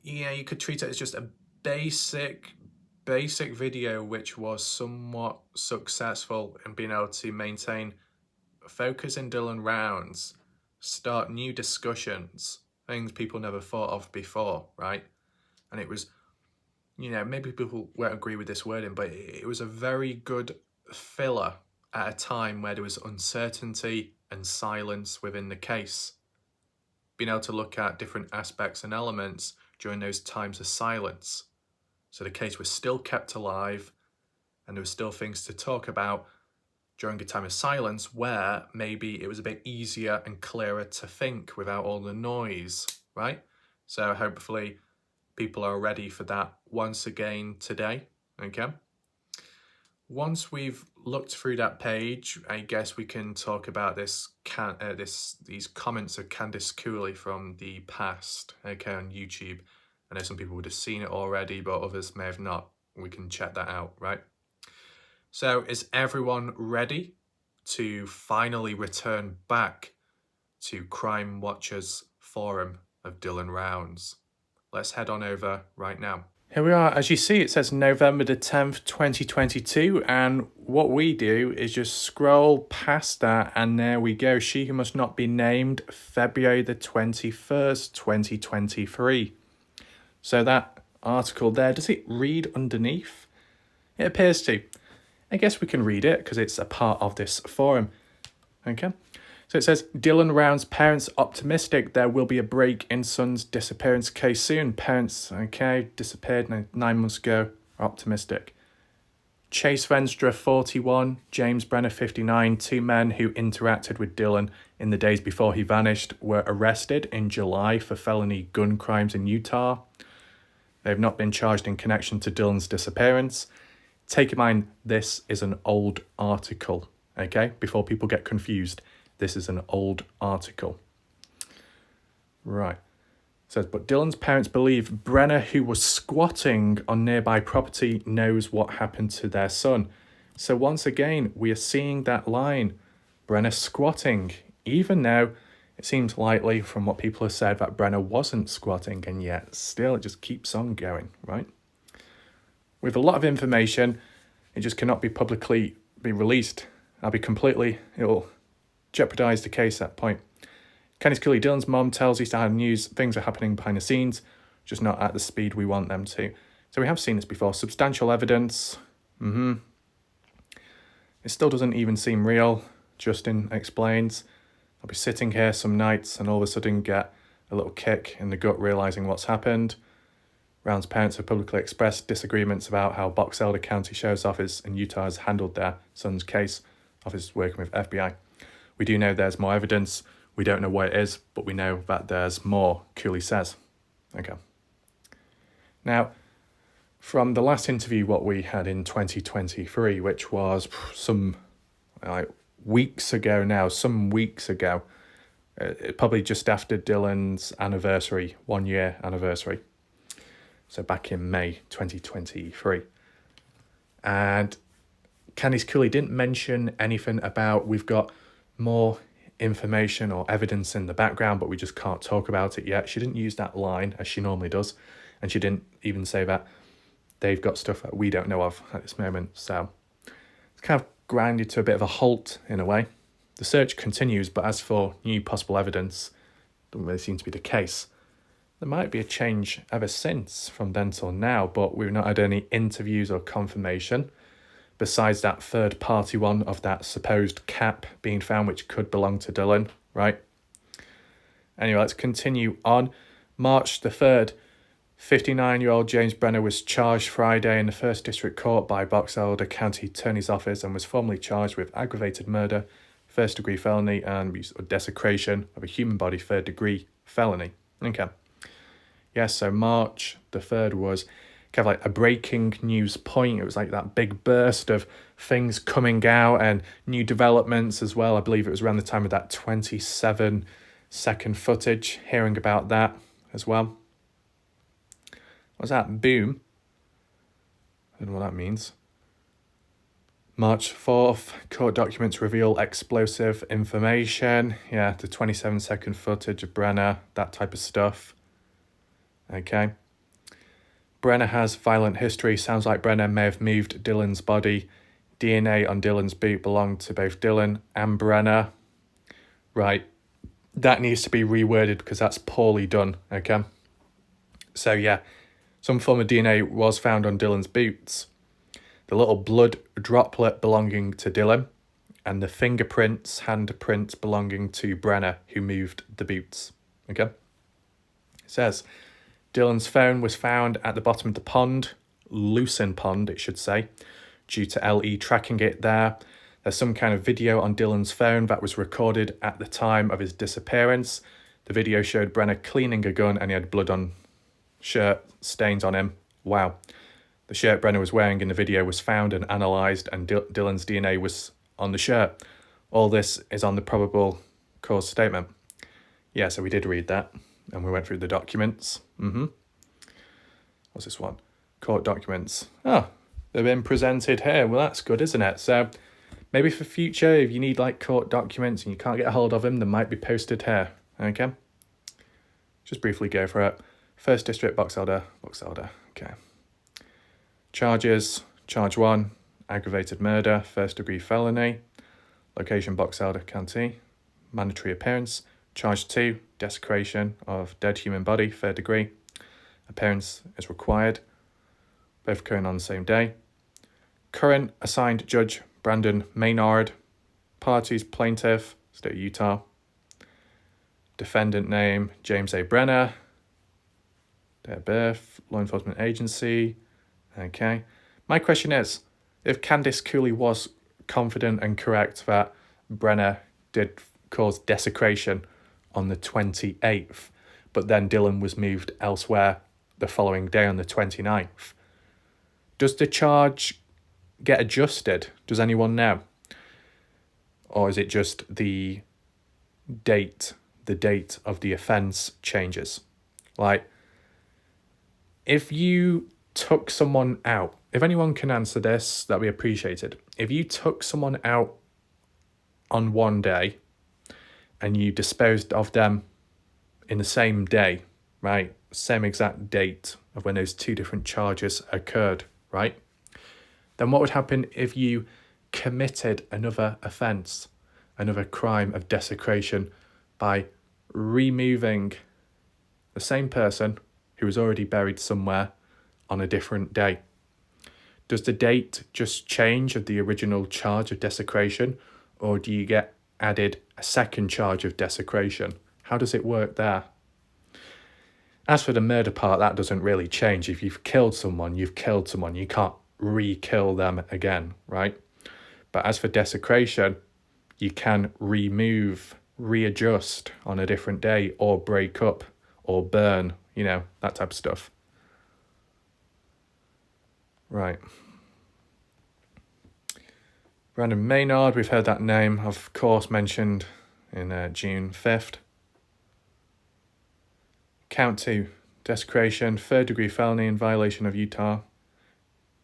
you could treat it as just a basic video which was somewhat successful in being able to maintain focus in Dylan Rounds, start new discussions, things people never thought of before, right? And it was, maybe people won't agree with this wording, but it was a very good filler at a time where there was uncertainty and silence within the case. Being able to look at different aspects and elements during those times of silence. So the case was still kept alive and there were still things to talk about during a time of silence where maybe it was a bit easier and clearer to think without all the noise, right? So hopefully people are ready for that once again today, okay? Once we've looked through that page, I guess we can talk about these comments of Candice Cooley from the past, okay, on YouTube. I know some people would have seen it already, but others may have not. We can check that out, right? So is everyone ready to finally return back to Crime Watchers Forum of Dylan Rounds? Let's head on over right now. Here we are. As you see, it says November the 10th, 2022. And what we do is just scroll past that. And there we go. She who must not be named, February the 21st, 2023. So that article there, does it read underneath? It appears to. I guess we can read it because it's a part of this forum. Okay. So it says, Dylan Round's parents optimistic there will be a break in son's disappearance case soon. Parents, okay, disappeared 9 months ago, are optimistic. Chase Venstra, 41, James Brenner, 59, two men who interacted with Dylan in the days before he vanished were arrested in July for felony gun crimes in Utah. They've not been charged in connection to Dylan's disappearance. Take in mind, this is an old article, okay, before people get confused. This is an old article. Right. It says, but Dylan's parents believe Brenner, who was squatting on nearby property, knows what happened to their son. So once again, we are seeing that line. Brenner squatting, even though it seems likely from what people have said that Brenner wasn't squatting, and yet still it just keeps on going, right? With a lot of information, it just cannot be publicly be released. It'll jeopardise the case at that point. Candice Cooley, Dylan's mom, tells us how news things are happening behind the scenes, just not at the speed we want them to. So we have seen this before. Substantial evidence. It still doesn't even seem real. Justin explains. I'll be sitting here some nights and all of a sudden get a little kick in the gut realising what's happened. Round's parents have publicly expressed disagreements about how Box Elder County Sheriff's Office in Utah has handled their son's case. Office working with FBI. We do know there's more evidence. We don't know what it is, but we know that there's more, Cooley says. Okay. Now, from the last interview what we had in 2023, which was some weeks ago now, probably just after Dylan's anniversary, 1 year anniversary. So back in May 2023. And Candice Cooley didn't mention anything about we've got more information or evidence in the background, but we just can't talk about it yet. She didn't use that line as she normally does. And she didn't even say that they've got stuff that we don't know of at this moment. So it's kind of grinded to a bit of a halt in a way. The search continues, but as for new possible evidence, doesn't really seem to be the case. There might be a change ever since from then till now, but we've not had any interviews or confirmation. Besides that third party one of that supposed cap being found, which could belong to Dylan, right? Anyway, let's continue on. March the 3rd, 59-year-old James Brenner was charged Friday in the 1st District Court by Box Elder County Attorney's Office and was formally charged with aggravated murder, 1st-degree felony, and desecration of a human body, 3rd-degree felony. Okay. Yes, so March the 3rd was kind of like a breaking news point. It was like that big burst of things coming out and new developments as well. I believe it was around the time of that 27-second footage, hearing about that as well. What's that? Boom. I don't know what that means. March 4th, court documents reveal explosive information. Yeah, the 27-second footage of Brenner, that type of stuff. Okay. Brenner has violent history. Sounds like Brenner may have moved Dylan's body. DNA on Dylan's boot belonged to both Dylan and Brenner. Right. That needs to be reworded because that's poorly done. Okay. So yeah, Some form of DNA was found on Dylan's boots. The little blood droplet belonging to Dylan, and the handprints belonging to Brenner, who moved the boots. Okay? It says, Dylan's phone was found at the bottom of the pond, Lucin Pond, it should say, due to LE tracking it there. There's some kind of video on Dylan's phone that was recorded at the time of his disappearance. The video showed Brenner cleaning a gun and he had blood on shirt, stains on him. Wow. The shirt Brenner was wearing in the video was found and analysed, and Dylan's DNA was on the shirt. All this is on the probable cause statement. Yeah, so we did read that, and we went through the documents. What's this one? Court documents. Oh, they've been presented here. Well, that's good, isn't it? So maybe for future, if you need like court documents and you can't get a hold of them, they might be posted here. Okay? Just briefly go for it. First District Box Elder. Okay. Charges, charge 1, aggravated murder, first degree felony, location Box Elder County, mandatory appearance. Charge 2, desecration of dead human body, third degree, appearance is required, both occurring on the same day. Current assigned judge, Brandon Maynard, parties plaintiff, state of Utah, defendant name, James A. Brenner, date of birth, law enforcement agency. Okay. My question is, if Candice Cooley was confident and correct that Brenner did cause desecration on the 28th, but then Dylan was moved elsewhere the following day on the 29th, does the charge get adjusted? Does anyone know? Or is it just the date of the offence changes? Like, if you took someone out, if anyone can answer this, that'd be appreciated. If you took someone out on one day and you disposed of them in the same day, right? Same exact date of when those two different charges occurred, right? Then what would happen if you committed another offence, another crime of desecration, by removing the same person who was already buried somewhere on a different day? Does the date just change of the original charge of desecration, or do you get added a second charge of desecration? How does it work there? As for the murder part, that doesn't really change. If you've killed someone, you've killed someone. You can't re-kill them again, right? But as for desecration, you can remove, readjust on a different day, or break up, or burn, that type of stuff. Right. Brandon Maynard, we've heard that name, of course, mentioned in June 5th. Count 2, desecration, third degree felony in violation of Utah.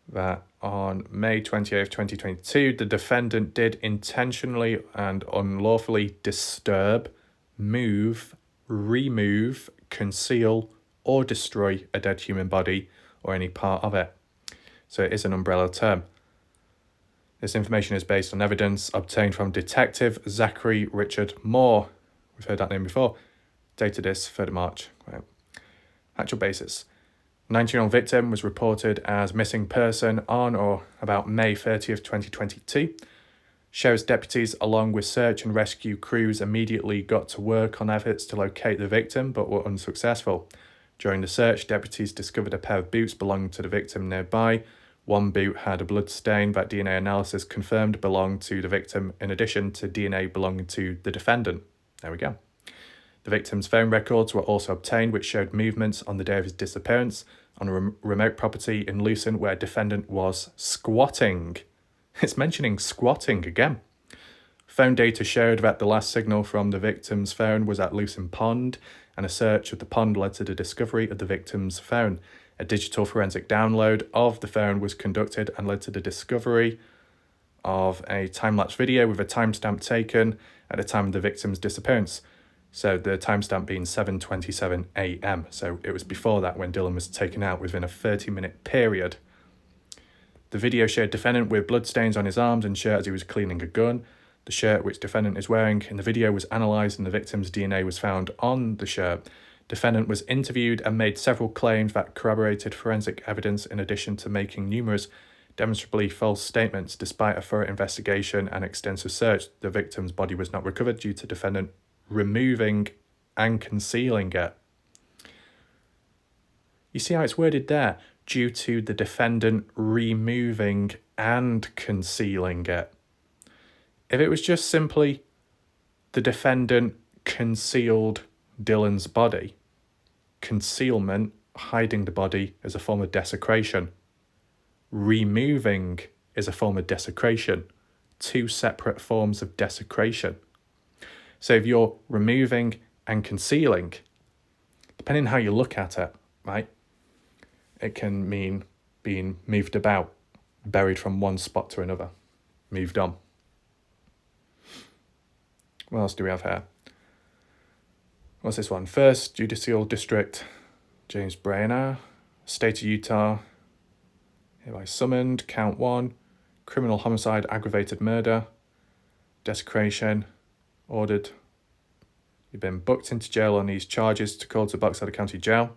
That on May 28th, 2022, the defendant did intentionally and unlawfully disturb, move, remove, conceal, or destroy a dead human body or any part of it. So it is an umbrella term. This information is based on evidence obtained from Detective Zachary Richard Moore. We've heard that name before. Dated this 3rd of March. Right. Actual basis. 19-year-old victim was reported as missing person on or about May 30th, 2022. Sheriff's deputies, along with search and rescue crews, immediately got to work on efforts to locate the victim, but were unsuccessful. During the search, deputies discovered a pair of boots belonging to the victim nearby. One boot had a blood stain that DNA analysis confirmed belonged to the victim, in addition to DNA belonging to the defendant. There we go. The victim's phone records were also obtained, which showed movements on the day of his disappearance on a remote property in Lucin where defendant was squatting. It's mentioning squatting again. Phone data showed that the last signal from the victim's phone was at Lucin Pond, and a search of the pond led to the discovery of the victim's phone. A digital forensic download of the phone was conducted and led to the discovery of a time-lapse video with a timestamp taken at the time of the victim's disappearance. So the timestamp being 7:27 a.m. So it was before that when Dylan was taken out, within a 30-minute period. The video showed defendant with bloodstains on his arms and shirt as he was cleaning a gun. The shirt which defendant is wearing in the video was analysed and the victim's DNA was found on the shirt. Defendant was interviewed and made several claims that corroborated forensic evidence in addition to making numerous demonstrably false statements. Despite a thorough investigation and extensive search, the victim's body was not recovered due to defendant removing and concealing it. You see how it's worded there? Due to the defendant removing and concealing it. If it was just simply the defendant concealed Dylan's body, concealment, hiding the body, is a form of desecration. Removing is a form of desecration. Two separate forms of desecration. So if you're removing and concealing, depending on how you look at it, right, it can mean being moved about, buried from one spot to another, moved on. What else do we have here? What's this one? First Judicial District, James Brainerd, State of Utah, hereby summoned, count 1, criminal homicide, aggravated murder, desecration, ordered. You've been booked into jail on these charges to call to Buckside County Jail.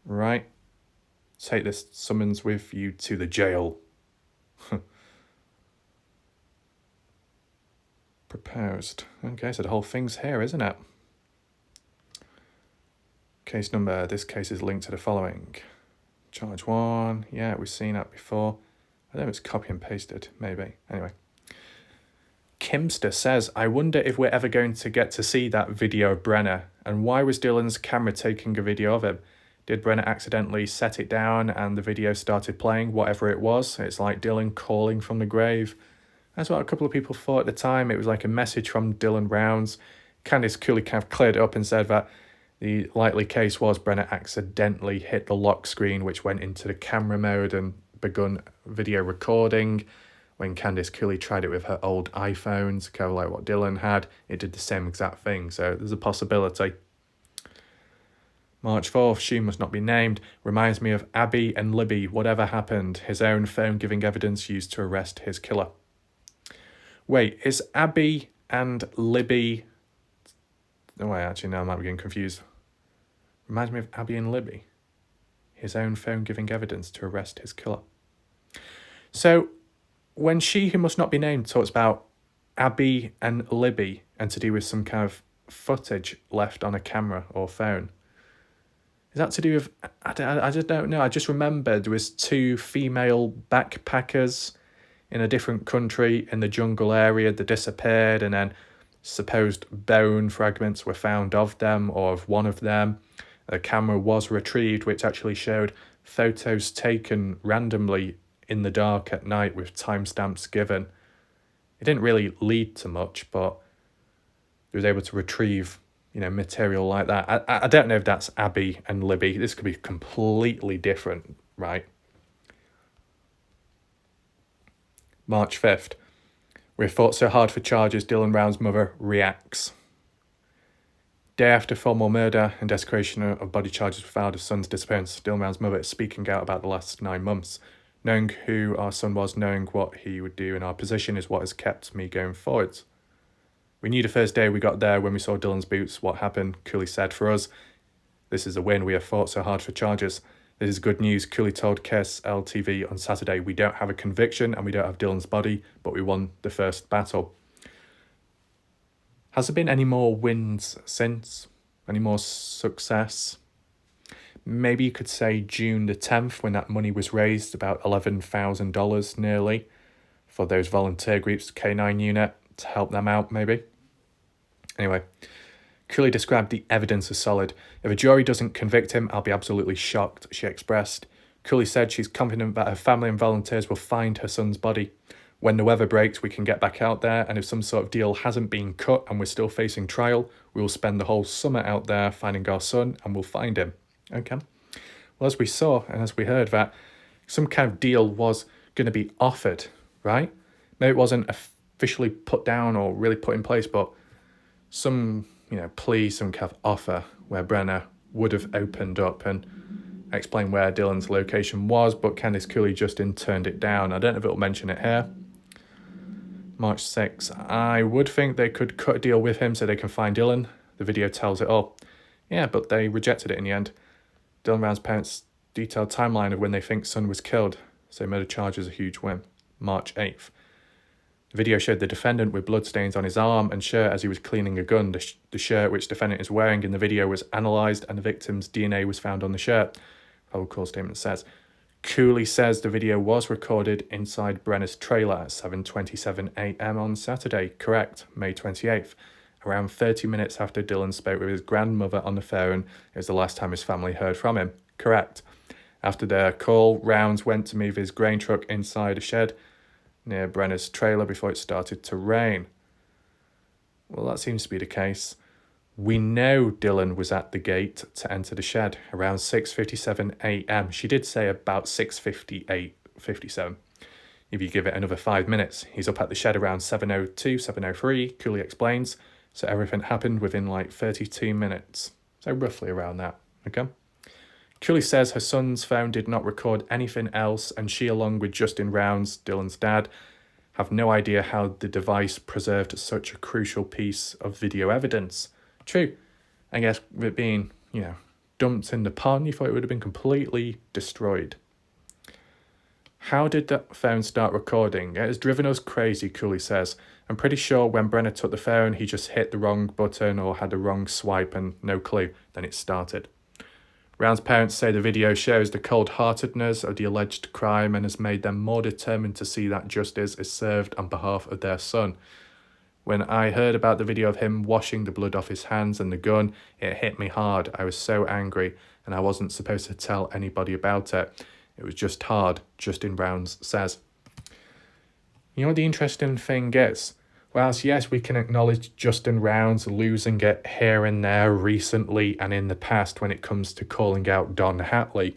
Right. Take this summons with you to the jail. Proposed. Okay, so the whole thing's here, isn't it? Case number. This case is linked to the following. Charge 1. Yeah, we've seen that before. I don't know if it's copy and pasted, maybe. Anyway. Kimster says, I wonder if we're ever going to get to see that video of Brenner. And why was Dylan's camera taking a video of him? Did Brenner accidentally set it down and the video started playing, whatever it was? It's like Dylan calling from the grave. That's what a couple of people thought at the time. It was like a message from Dylan Rounds. Candice Cooley kind of cleared it up and said that the likely case was Brenner accidentally hit the lock screen, which went into the camera mode and begun video recording. When Candice Cooley tried it with her old iPhones, kind of like what Dylan had, it did the same exact thing. So there's a possibility. March 4th, she must not be named, reminds me of Abby and Libby, whatever happened, his own phone giving evidence used to arrest his killer. Wait, is Abby and Libby... Oh wait, actually now I might be getting confused. Reminds me of Abby and Libby, his own phone giving evidence to arrest his killer. So, when she who must not be named talks about Abby and Libby and to do with some kind of footage left on a camera or phone, is that to do with, I just don't know. I just remembered there was 2 female backpackers in a different country in the jungle area that disappeared, and then supposed bone fragments were found of them or of one of them. A camera was retrieved which actually showed photos taken randomly in the dark at night with timestamps given. It didn't really lead to much, but it was able to retrieve, material like that. I don't know if that's Abby and Libby. This could be completely different, right? March 5th. We fought so hard for charges, Dylan Round's mother reacts. Day after formal murder and desecration of body charges were filed of son's disappearance, Dylan Round's mother is speaking out about the last 9 months. Knowing who our son was, knowing what he would do in our position is what has kept me going forwards. We knew the first day we got there when we saw Dylan's boots what happened. Cooley said, for us, this is a win. We have fought so hard for charges. This is good news. Cooley told KSL TV on Saturday, we don't have a conviction and we don't have Dylan's body, but we won the first battle. Has there been any more wins since? Any more success? Maybe you could say June the 10th when that money was raised, about $11,000 nearly, for those volunteer groups, K9 unit, to help them out maybe. Anyway, Cooley described the evidence as solid. If a jury doesn't convict him, I'll be absolutely shocked, she expressed. Cooley said she's confident that her family and volunteers will find her son's body. When the weather breaks, we can get back out there, and if some sort of deal hasn't been cut and we're still facing trial, we will spend the whole summer out there finding our son and we'll find him. Okay. Well, as we saw and as we heard, that some kind of deal was going to be offered, right? Maybe it wasn't officially put down or really put in place, but some, plea, some kind of offer where Brenner would have opened up and explained where Dylan's location was, but Candice Cooley just turned it down. I don't know if it'll mention it here. March 6th. I would think they could cut a deal with him so they can find Dylan. The video tells it all. Yeah, but they rejected it in the end. Dylan Round's parents' detailed timeline of when they think son was killed, so murder charge is a huge win. March 8th. The video showed the defendant with bloodstains on his arm and shirt as he was cleaning a gun. The shirt which defendant is wearing in the video was analysed and the victim's DNA was found on the shirt. Probable cause statement says. Cooley says the video was recorded inside Brenner's trailer at 7:27 a.m. on Saturday. Correct, May 28th. Around 30 minutes after Dylan spoke with his grandmother on the phone, it was the last time his family heard from him. Correct. After their call, Rounds went to move his grain truck inside a shed near Brenner's trailer before it started to rain. Well, that seems to be the case. We know Dylan was at the gate to enter the shed around 6:57 a.m. She did say about 6:57. If you give it another 5 minutes, he's up at the shed around 7:02, 7:03, Cooley explains. So everything happened within like 32 minutes. So roughly around that, okay? Cooley says her son's phone did not record anything else, and she, along with Justin Rounds, Dylan's dad, have no idea how the device preserved such a crucial piece of video evidence. True. I guess with it being, dumped in the pond, you thought it would have been completely destroyed. How did that phone start recording? It has driven us crazy, Cooley says. I'm pretty sure when Brenner took the phone, he just hit the wrong button or had the wrong swipe and no clue. Then it started. Round's parents say the video shows the cold-heartedness of the alleged crime and has made them more determined to see that justice is served on behalf of their son. When I heard about the video of him washing the blood off his hands and the gun, it hit me hard. I was so angry, and I wasn't supposed to tell anybody about it. It was just hard, Justin Rounds says. You know what the interesting thing is? Whilst yes, we can acknowledge Justin Rounds losing it here and there recently and in the past when it comes to calling out Don Hatley,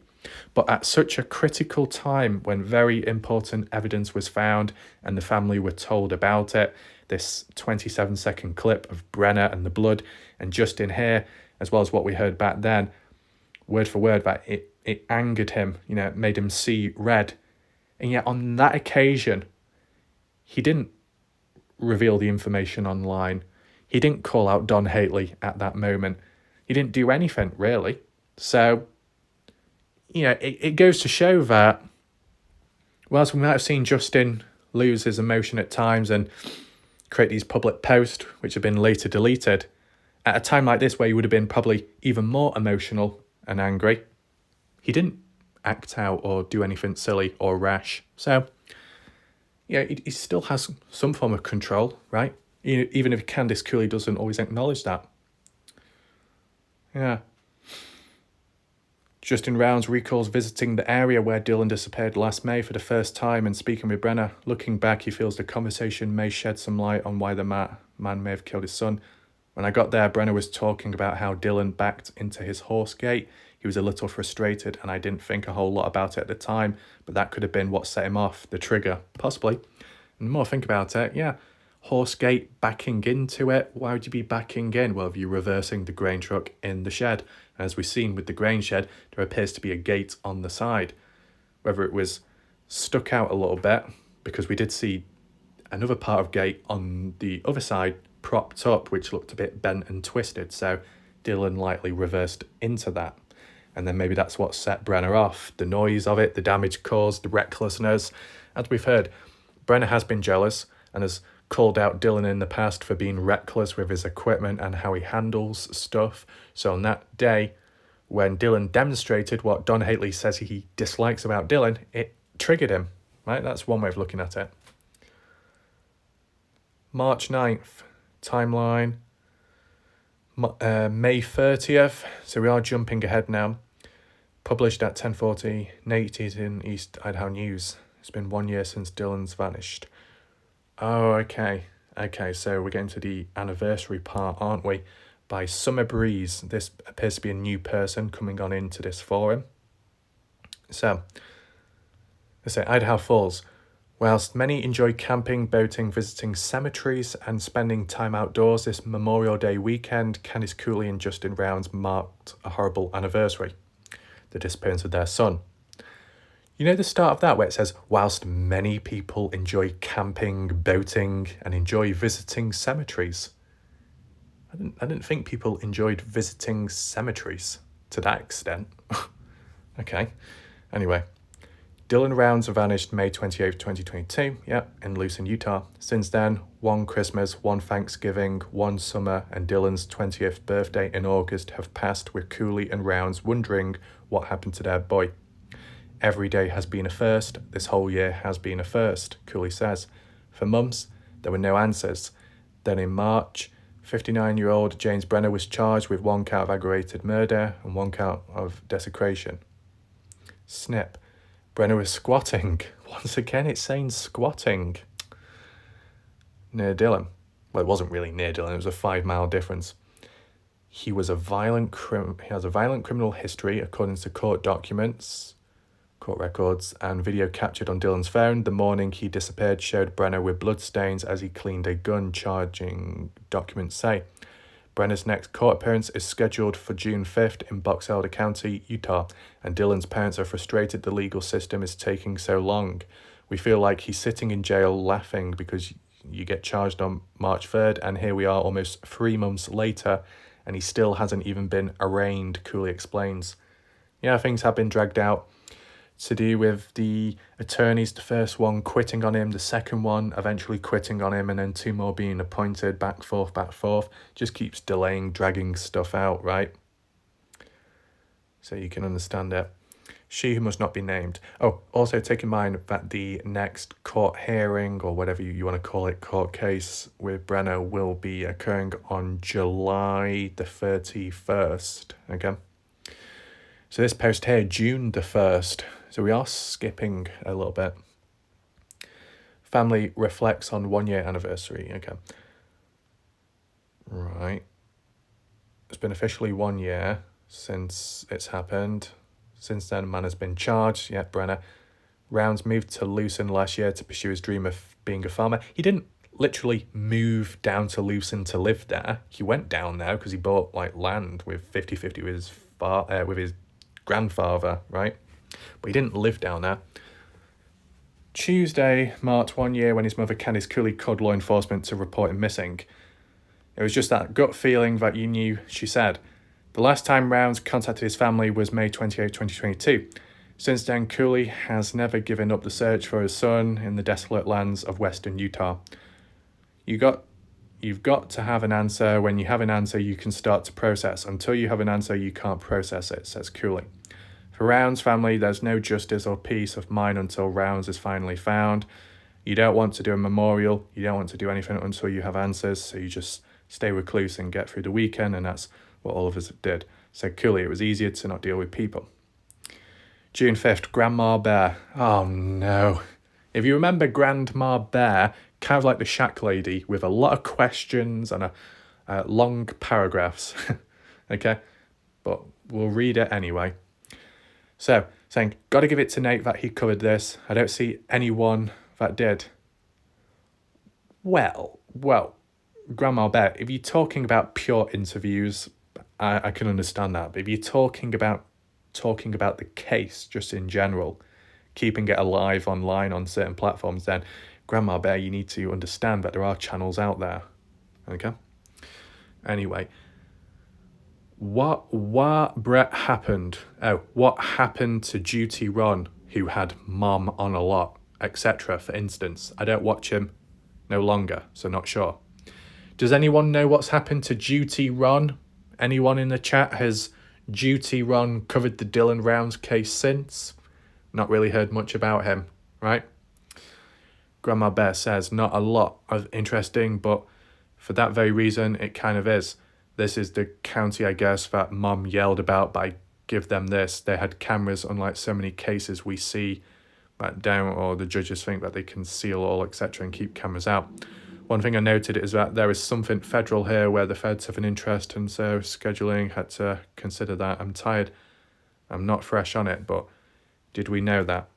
but at such a critical time when very important evidence was found and the family were told about it, this 27-second clip of Brenner and the blood and Justin here, as well as what we heard back then, word for word, that it angered him, it made him see red. And yet on that occasion, he didn't reveal the information online. He didn't call out Don Hatley at that moment. He didn't do anything, really. So, it goes to show that whilst we might have seen Justin lose his emotion at times and create these public posts, which have been later deleted, at a time like this where he would have been probably even more emotional and angry, he didn't act out or do anything silly or rash. So, he still has some form of control, right? Even if Candice Cooley doesn't always acknowledge that. Yeah. Justin Rounds recalls visiting the area where Dylan disappeared last May for the first time and speaking with Brenner. Looking back, he feels the conversation may shed some light on why the man may have killed his son. When I got there, Brenner was talking about how Dylan backed into his horse gate. He was a little frustrated and I didn't think a whole lot about it at the time, but that could have been what set him off, the trigger, possibly. And the more I think about it, horse gate, backing into it. Why would you be backing in? Well, if you're reversing the grain truck in the shed. As we've seen with the grain shed, there appears to be a gate on the side. Whether it was stuck out a little bit, because we did see another part of gate on the other side propped up, which looked a bit bent and twisted. So Dylan likely reversed into that. And then maybe that's what set Brenner off. The noise of it, the damage caused, the recklessness. As we've heard, Brenner has been jealous and has called out Dylan in the past for being reckless with his equipment and how he handles stuff. So on that day, when Dylan demonstrated what Don Hatley says he dislikes about Dylan, it triggered him, right? That's one way of looking at it. March 9th, timeline. May 30th, so we are jumping ahead now. Published at 10:40, Nate is in East Idaho News. It's been 1 year since Dylan's vanished. Oh, okay, so we're getting to the anniversary part, aren't we? By Summer Breeze. This appears to be a new person coming on into this forum. So, they say Idaho Falls. Whilst many enjoy camping, boating, visiting cemeteries and spending time outdoors this Memorial Day weekend, Candice Cooley and Justin Rounds marked a horrible anniversary, the disappearance of their son. You know the start of that where it says, whilst many people enjoy camping, boating and enjoy visiting cemeteries? I didn't think people enjoyed visiting cemeteries to that extent. Okay. Anyway, Dylan Rounds vanished May 28th, 2022, in Lucin, Utah. Since then, one Christmas, one Thanksgiving, one summer, and Dylan's 20th birthday in August have passed with Cooley and Rounds wondering what happened to their boy. Every day has been a first. This whole year has been a first, Cooley says. For months, there were no answers. Then in March, 59-year-old James Brenner was charged with 1 count of aggravated murder and 1 count of desecration. Snip. Brenner was squatting. Once again, it's saying squatting. Near Dylan. Well, it wasn't really near Dylan. It was a 5-mile difference. He has a violent criminal history, according to court documents, court records, and video captured on Dylan's phone. The morning he disappeared showed Brenner with bloodstains as he cleaned a gun, charging documents say. Brenner's next court appearance is scheduled for June 5th in Box Elder County, Utah, and Dylan's parents are frustrated the legal system is taking so long. We feel like he's sitting in jail laughing because you get charged on March 3rd, and here we are almost 3 months later, and he still hasn't even been arraigned, Cooley explains. Yeah, things have been dragged out. To do with the attorneys, the first one quitting on him, the second one eventually quitting on him, and then 2 more being appointed, back, forth. Just keeps delaying, dragging stuff out, right? So you can understand it. She who must not be named. Oh, also take in mind that the next court hearing, or whatever you want to call it, court case with Brenner will be occurring on July the 31st, okay? So this post here, June the 1st. So we are skipping a little bit. Family reflects on 1-year anniversary. Okay. Right. It's been officially 1 year since it's happened. Since then, man has been charged. Yeah, Brenner. Rounds moved to Lucin last year to pursue his dream of being a farmer. He didn't literally move down to Lucin to live there. He went down there because he bought land with 50-50 with his grandfather, right? But he didn't live down there. Tuesday marked 1 year when his mother Candice Cooley called law enforcement to report him missing. It was just that gut feeling that you knew, she said. The last time Rounds contacted his family was May 28, 2022. Since then, Cooley has never given up the search for his son in the desolate lands of western Utah. You've got to have an answer. When you have an answer, you can start to process. Until you have an answer, you can't process it, says Cooley. For Rounds' family, there's no justice or peace of mind until Rounds is finally found. You don't want to do a memorial. You don't want to do anything until you have answers. So you just stay recluse and get through the weekend, and that's what all of us did. Said Cooley, it was easier to not deal with people. June 5th, Grandma Bear. Oh no. If you remember Grandma Bear, kind of like the shack lady with a lot of questions and long paragraphs. Okay? But we'll read it anyway. So, saying, got to give it to Nate that he covered this. I don't see anyone that did. Well, Grandma Bear, if you're talking about pure interviews, I can understand that. But if you're talking about the case just in general, keeping it alive online on certain platforms, then Grandma Bear, you need to understand that there are channels out there. Okay? Anyway. What happened? Oh, what happened to Duty Ron, who had Mom on a lot, etc., for instance? I don't watch him no longer, so not sure. Does anyone know what's happened to Duty Ron? Anyone in the chat? Has Duty Ron covered the Dylan Rounds case since? Not really heard much about him, right? Grandma Bear says, not a lot of interesting, but for that very reason, it kind of is. This is the county, I guess, that Mom yelled about, but I give them this. They had cameras, unlike so many cases we see back down, or the judges think that they can seal all, etc., and keep cameras out. One thing I noted is that there is something federal here where the feds have an interest, and so scheduling had to consider that. I'm tired. I'm not fresh on it, but did we know that?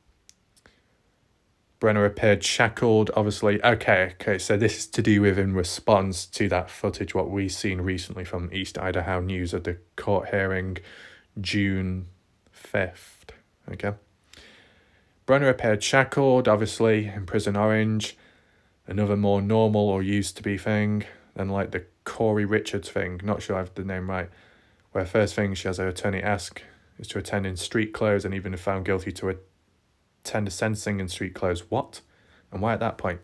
Brenner appeared shackled, obviously. Okay, so this is to do with in response to that footage, what we've seen recently from East Idaho News of the court hearing June 5th, okay? Brenner appeared shackled, obviously, in Prison Orange, another more normal or used to be thing than like the Corey Richards thing, not sure I have the name right, where first thing she has her attorney ask is to attend in street clothes, and even if found guilty to attend a sentencing in street clothes. What? And why at that point?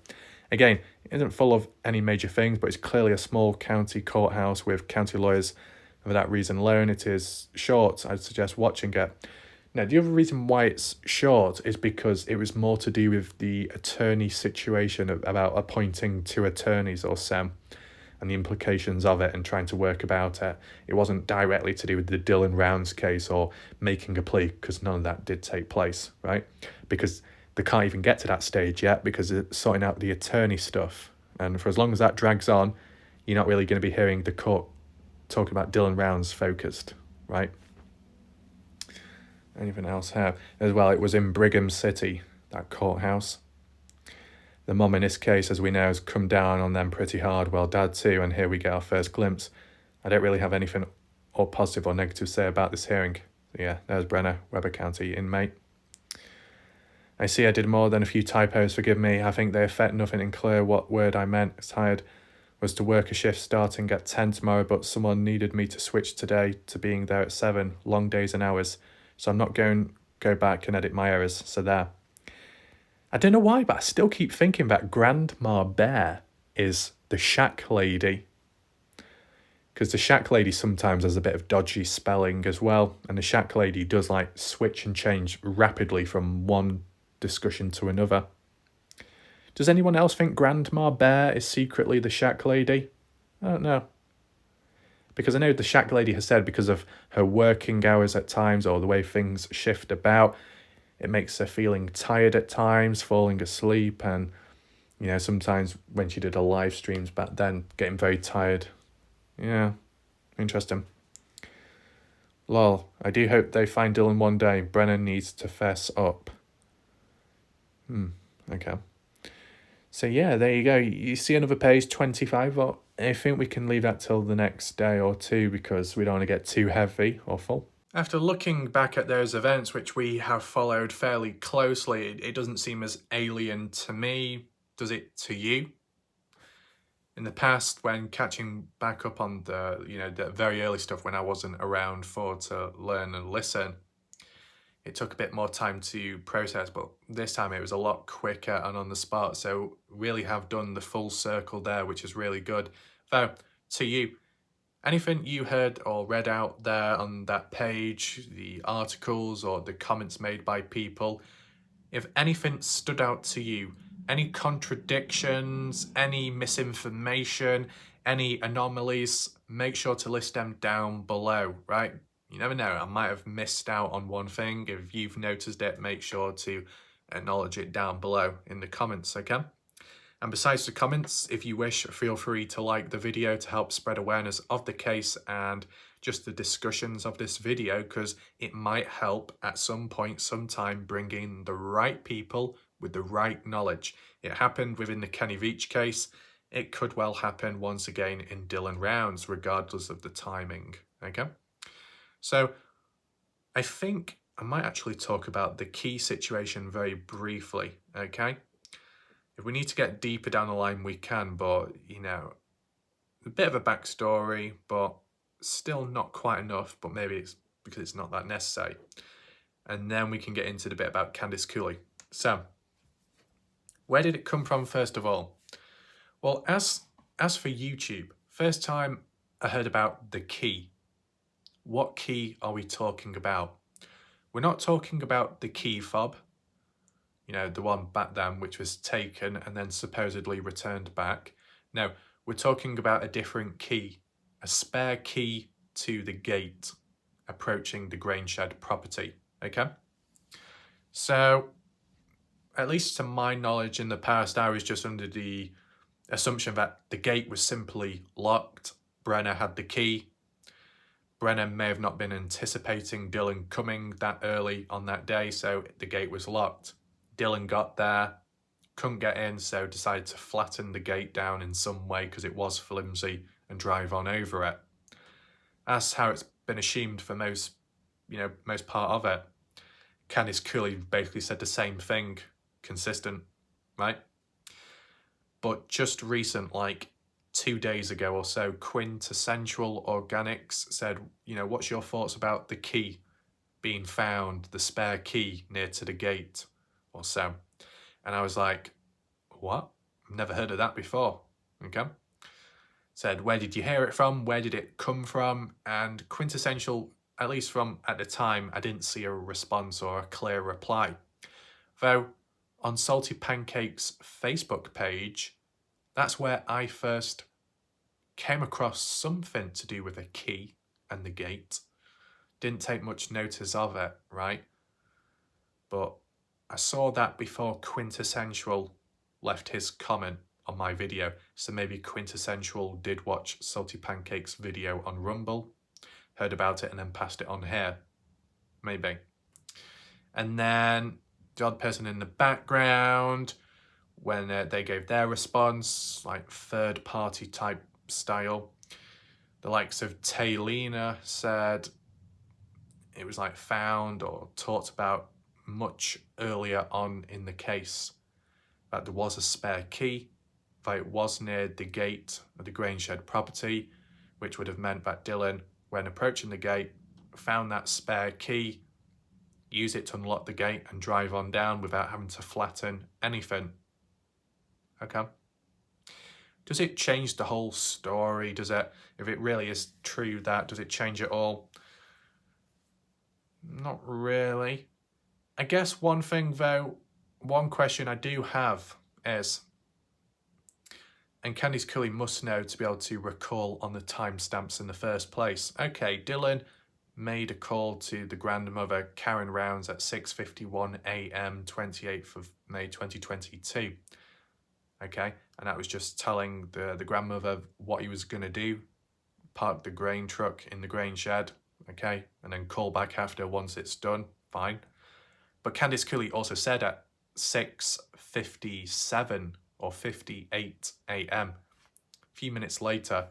Again, it isn't full of any major things, but it's clearly a small county courthouse with county lawyers, and for that reason alone, it is short. I'd suggest watching it. Now, the other reason why it's short is because it was more to do with the attorney situation about appointing two attorneys or SEM and the implications of it and trying to work about it. It wasn't directly to do with the Dylan Rounds case or making a plea, because none of that did take place, right? Because they can't even get to that stage yet because it's sorting out the attorney stuff. And for as long as that drags on, you're not really going to be hearing the court talking about Dylan Rounds focused, right? Anything else here? As well, it was in Brigham City, that courthouse. The mum in this case, as we know, has come down on them pretty hard. Well, dad too, and here we get our first glimpse. I don't really have anything or positive or negative to say about this hearing. So yeah, there's Brenna, Weber County inmate. I see I did more than a few typos, forgive me. I think they affect nothing in clear what word I meant. Tired was to work a shift starting at 10 tomorrow, but someone needed me to switch today to being there at 7. Long days and hours. So I'm not going to go back and edit my errors. So there. I don't know why, but I still keep thinking that Grandma Bear is the shack lady. Because the shack lady sometimes has a bit of dodgy spelling as well. And the shack lady does like switch and change rapidly from one discussion to another. Does anyone else think Grandma Bear is secretly the shack lady? I don't know. Because I know the shack lady has said because of her working hours at times or the way things shift about, it makes her feeling tired at times, falling asleep, and, you know, sometimes when she did her live streams back then, getting very tired. Yeah, interesting. Lol, I do hope they find Dylan one day. Brennan needs to fess up. Okay. So yeah, there you go. You see another page, 25, or I think we can leave that till the next day or two because we don't want to get too heavy or full. After looking back at those events, which we have followed fairly closely, it doesn't seem as alien to me. Does it to you? In the past, when catching back up on the very early stuff when I wasn't around to learn and listen, it took a bit more time to process, but this time it was a lot quicker and on the spot. So really have done the full circle there, which is really good. Though, to you, anything you heard or read out there on that page, the articles or the comments made by people, if anything stood out to you, any contradictions, any misinformation, any anomalies, make sure to list them down below, right? You never know, I might have missed out on one thing. If you've noticed it, make sure to acknowledge it down below in the comments, okay? And besides the comments, if you wish, feel free to like the video to help spread awareness of the case and just the discussions of this video, because it might help at some point, sometime, bring in the right people with the right knowledge. It happened within the Kenny Veach case. It could well happen once again in Dylan Rounds, regardless of the timing, okay? So I think I might actually talk about the key situation very briefly, okay? If we need to get deeper down the line, we can, but, you know, a bit of a backstory, but still not quite enough, but maybe it's because it's not that necessary. And then we can get into the bit about Candice Cooley. So, where did it come from, first of all? Well, as for YouTube, first time I heard about the key. What key are we talking about? We're not talking about the key fob, you know, the one back then which was taken and then supposedly returned back. No, we're talking about a different key, a spare key to the gate approaching the Grainshed property, okay? So, at least to my knowledge in the past, I was just under the assumption that the gate was simply locked. Brenna had the key. Brenna may have not been anticipating Dylan coming that early on that day, so the gate was locked. Dylan got there, couldn't get in, so decided to flatten the gate down in some way because it was flimsy and drive on over it. That's how it's been assumed for most part of it. Candice Cooley basically said the same thing, consistent, right? But just recent, like 2 days ago or so, Quintessential Organics said, you know, what's your thoughts about the key being found, the spare key near to the gate or so? And I was like, what? Never heard of that before. Okay. Said, where did you hear it from? Where did it come from? And Quintessential, at least from at the time, I didn't see a response or a clear reply. Though on Salty Pancake's Facebook page, that's where I first came across something to do with a key and the gate. Didn't take much notice of it, right? But I saw that before Quintessential left his comment on my video. So maybe Quintessential did watch Salty Pancake's video on Rumble, heard about it and then passed it on here. Maybe. And then the odd person in the background, when they gave their response, like third party type style, the likes of Taylina said it was like found or talked about much earlier on in the case, that there was a spare key, that it was near the gate of the Grangeshed property, which would have meant that Dylan, when approaching the gate, found that spare key, use it to unlock the gate and drive on down without having to flatten anything. Okay. Does it change the whole story? Does it, if it really is true that, does it change it all? Not really. I guess one thing though, one question I do have is, and Candice Cooley must know to be able to recall on the timestamps in the first place. Okay, Dylan made a call to the grandmother Karen Rounds at 6:51 a.m. 28th of May 2022. Okay, and that was just telling the grandmother what he was going to do, park the grain truck in the grain shed, okay, and then call back after once it's done, fine. But Candice Cooley also said at 6:57 or 58 a.m, a few minutes later,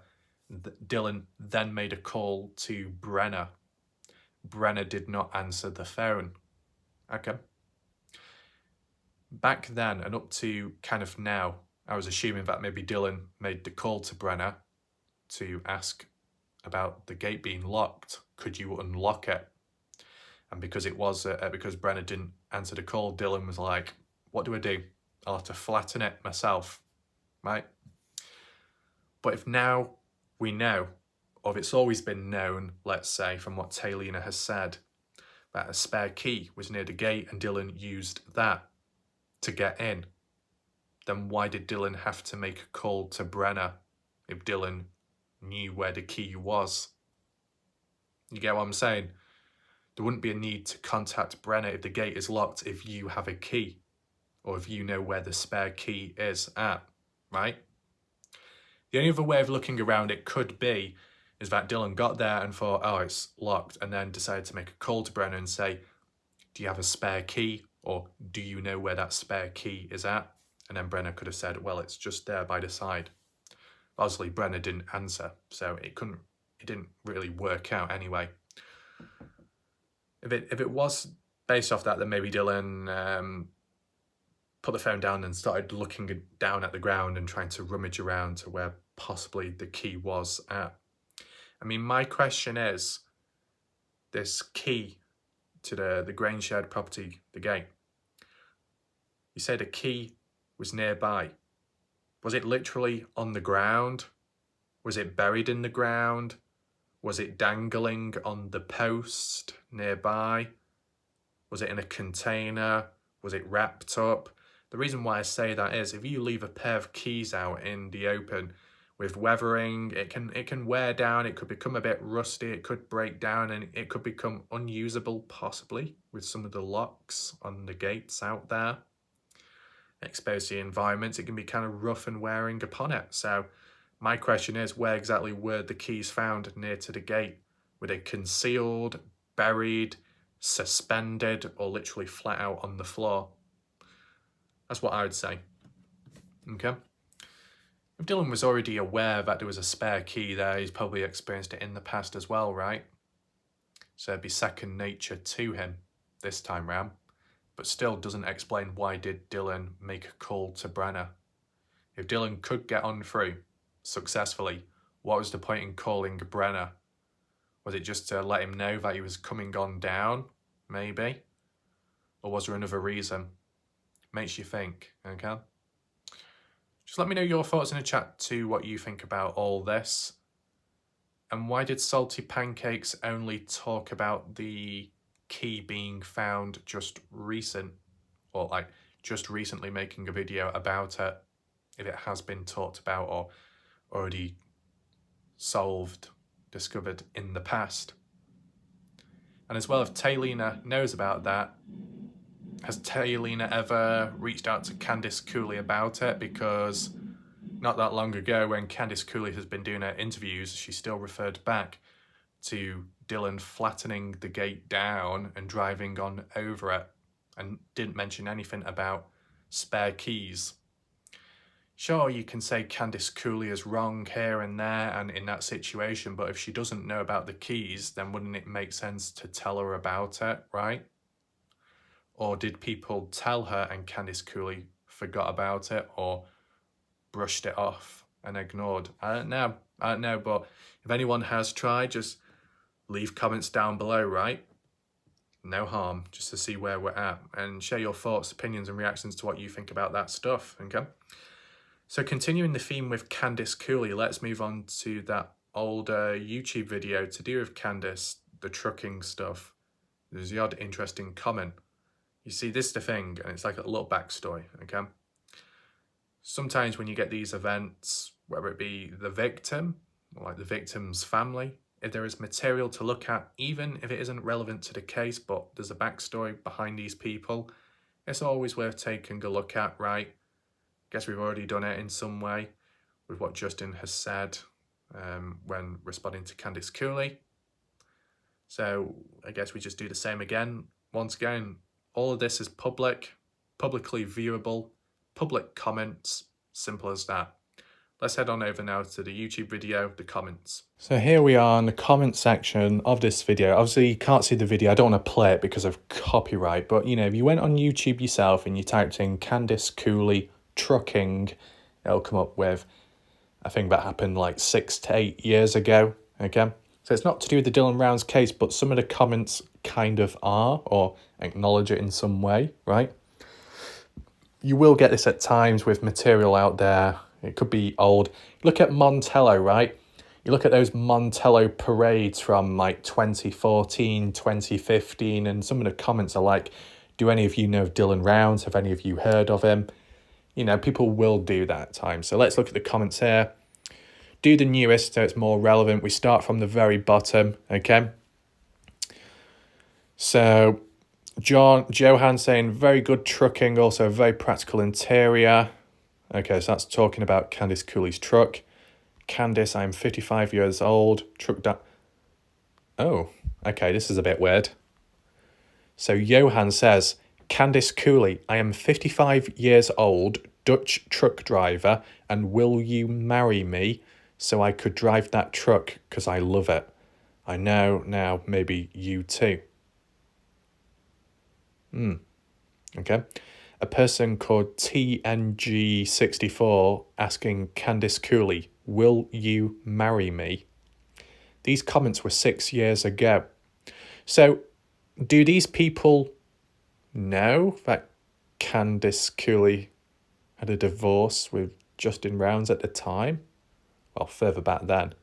Dylan then made a call to Brenna. Brenna did not answer the phone. Okay. Back then and up to kind of now, I was assuming that maybe Dylan made the call to Brenna to ask about the gate being locked. Could you unlock it? And because it was, because Brenna didn't answer the call, Dylan was like, what do I do? I'll have to flatten it myself, right? But if now we know, or if it's always been known, let's say, from what Taylina has said, that a spare key was near the gate and Dylan used that to get in, then why did Dylan have to make a call to Brenna if Dylan knew where the key was? You get what I'm saying? There wouldn't be a need to contact Brenna if the gate is locked if you have a key, or if you know where the spare key is at, right? The only other way of looking around it could be is that Dylan got there and thought, oh, it's locked, and then decided to make a call to Brenna and say, do you have a spare key, or do you know where that spare key is at? And then Brenna could have said, well, it's just there by the side. But obviously Brenna didn't answer, so it didn't really work out anyway. If it was based off that, then maybe Dylan put the phone down and started looking down at the ground and trying to rummage around to where possibly the key was at. I mean, my question is, this key to the Grangeshed property, the gate, you say the key was nearby. Was it literally on the ground? Was it buried in the ground? Was it dangling on the post nearby? Was it in a container? Was it wrapped up? The reason why I say that is if you leave a pair of keys out in the open with weathering, it can wear down, it could become a bit rusty, it could break down, and it could become unusable possibly with some of the locks on the gates out there. Exposed to the environment, it can be kind of rough and wearing upon it. So my question is, where exactly were the keys found near to the gate? Were they concealed, buried, suspended, or literally flat out on the floor? That's what I would say. Okay. If Dylan was already aware that there was a spare key there, he's probably experienced it in the past as well, right? So it'd be second nature to him this time round, but still doesn't explain why did Dylan make a call to Brenna. If Dylan could get on through, successfully. What was the point in calling Brenner? Was it just to let him know that he was coming on down, maybe? Or was there another reason? Makes you think, okay? Just let me know your thoughts in the chat too, what you think about all this. And why did Salty Pancakes only talk about the key being found just recent? Or like just recently making a video about it, if it has been talked about or already solved, discovered in the past. And as well, if Taylina knows about that, has Taylina ever reached out to Candice Cooley about it? Because not that long ago, when Candice Cooley has been doing her interviews, she still referred back to Dylan flattening the gate down and driving on over it, and didn't mention anything about spare keys. Sure, you can say Candice Cooley is wrong here and there and in that situation, but if she doesn't know about the keys, then wouldn't it make sense to tell her about it, right? Or did people tell her and Candice Cooley forgot about it or brushed it off and ignored? I don't know, but if anyone has tried, just leave comments down below, right? No harm, just to see where we're at, and share your thoughts, opinions and reactions to what you think about that stuff, okay? So continuing the theme with Candice Cooley, let's move on to that older YouTube video to do with Candice, the trucking stuff. There's the odd interesting comment. You see, this is the thing, and it's like a little backstory, okay? Sometimes when you get these events, whether it be the victim, or like the victim's family, if there is material to look at, even if it isn't relevant to the case, but there's a backstory behind these people, it's always worth taking a look at, right? Guess we've already done it in some way with what Justin has said when responding to Candice Cooley. So I guess we just do the same again. Once again, all of this is public, publicly viewable, public comments, simple as that. Let's head on over now to the YouTube video, the comments. So here we are in the comment section of this video. Obviously you can't see the video, I don't want to play it because of copyright, but you know, if you went on YouTube yourself and you typed in Candice Cooley trucking, it'll come up with a thing that happened like 6 to 8 years ago, okay? So it's not to do with the Dylan Rounds case, but some of the comments kind of are, or acknowledge it in some way, right? You will get this at times with material out there. It could be old. Look at Montello, right? You look at those Montello parades from like 2014, 2015, and some of the comments are like, do any of you know Dylan Rounds? Have any of you heard of him? You know, people will do that at times. So let's look at the comments here. Do the newest so it's more relevant. We start from the very bottom, okay? So Johan saying, very good trucking, also very practical interior. Okay, so that's talking about Candice Cooley's truck. Candice, I'm 55 years old. Truck down. Oh, okay, this is a bit weird. So Johan says, Candice Cooley, I am 55 years old, Dutch truck driver, and will you marry me so I could drive that truck because I love it? I know now, maybe you too. Okay. A person called TNG64 asking Candice Cooley, will you marry me? These comments were 6 years ago. So do these people know that Candice Cooley had a divorce with Justin Rounds at the time? Well, further back then.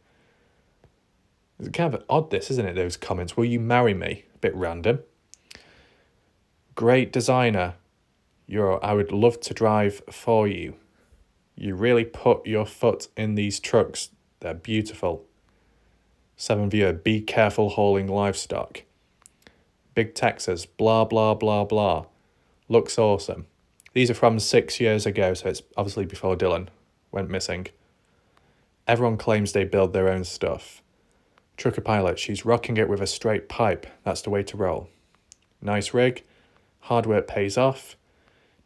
It's kind of odd this, isn't it, those comments? Will you marry me? A bit random. Great designer. I would love to drive for you. You really put your foot in these trucks. They're beautiful. 7 viewer, be careful hauling livestock. Big Texas, blah, blah, blah, blah. Looks awesome. These are from 6 years ago, so it's obviously before Dylan went missing. Everyone claims they build their own stuff. Trucker pilot, she's rocking it with a straight pipe. That's the way to roll. Nice rig. Hard work pays off.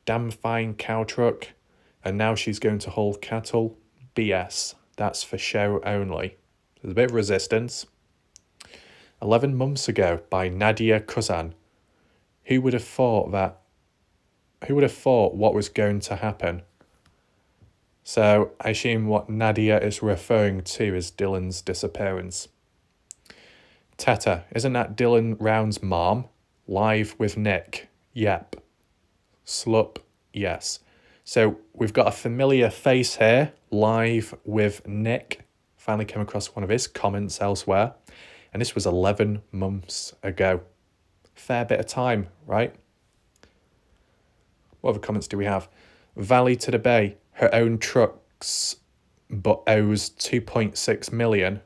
Damn fine cow truck. And now she's going to haul cattle. BS. That's for show only. There's a bit of resistance. 11 months ago by Nadia Kuzan. Who would have thought what was going to happen? So I assume what Nadia is referring to is Dylan's disappearance. Teta, isn't that Dylan Round's mom? Live with Nick. Yep. Slup, yes. So we've got a familiar face here, live with Nick. Finally came across one of his comments elsewhere. And this was 11 months ago. Fair bit of time, right? What other comments do we have? Valley to the Bay, her own trucks, but owes 2.6 million.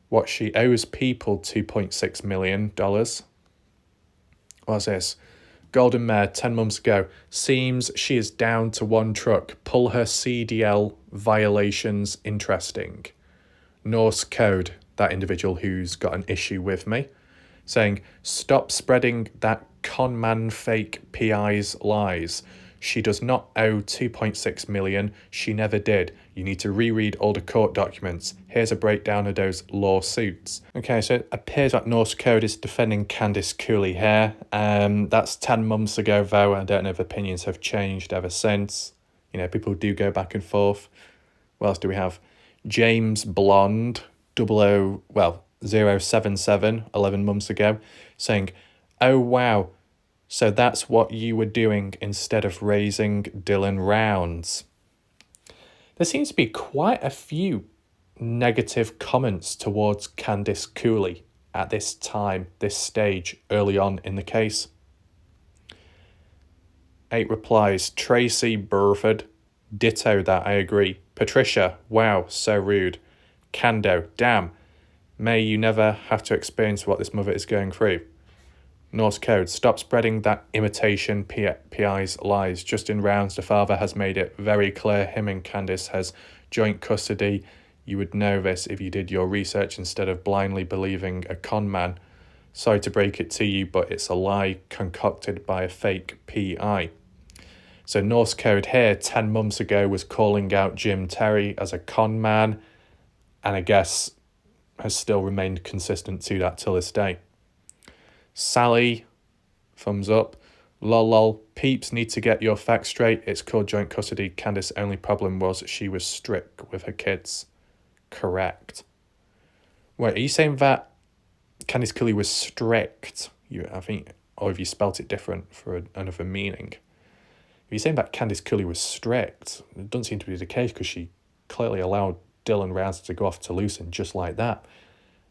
What, she owes people $2.6 million? What's this? Golden Mare, 10 months ago. Seems she is down to one truck. Pull her CDL violations interesting. Norse Code, that individual who's got an issue with me, saying, stop spreading that con man fake PI's lies. She does not owe 2.6 million. She never did. You need to reread all the court documents. Here's a breakdown of those lawsuits. Okay, so it appears that Norse Code is defending Candice Cooley here. That's 10 months ago, though. I don't know if opinions have changed ever since. You know, people do go back and forth. What else do we have? James Blonde, 077, 11 months ago, saying, oh, wow. So that's what you were doing instead of raising Dylan Rounds. There seems to be quite a few negative comments towards Candice Cooley at this time, this stage, early on in the case. 8 replies. Tracy Burford, ditto that, I agree. Patricia, wow, so rude. Cando, damn. May you never have to experience what this mother is going through. Norse Code, stop spreading that imitation PI's lies. Justin Rounds, the father, has made it very clear him and Candice has joint custody. You would know this if you did your research instead of blindly believing a con man. Sorry to break it to you, but it's a lie concocted by a fake PI. So Norse Code here, 10 months ago, was calling out Jim Terry as a con man, and I guess has still remained consistent to that till this day. Sally, thumbs up. Lol, peeps need to get your facts straight. It's called joint custody. Candice's only problem was she was strict with her kids. Correct. Wait, are you saying that Candice Cooley was strict? I think, or have you spelt it different for another meaning? If you're saying that Candice Cooley was strict, it doesn't seem to be the case because she clearly allowed Dylan Rounds to go off to Lucen just like that.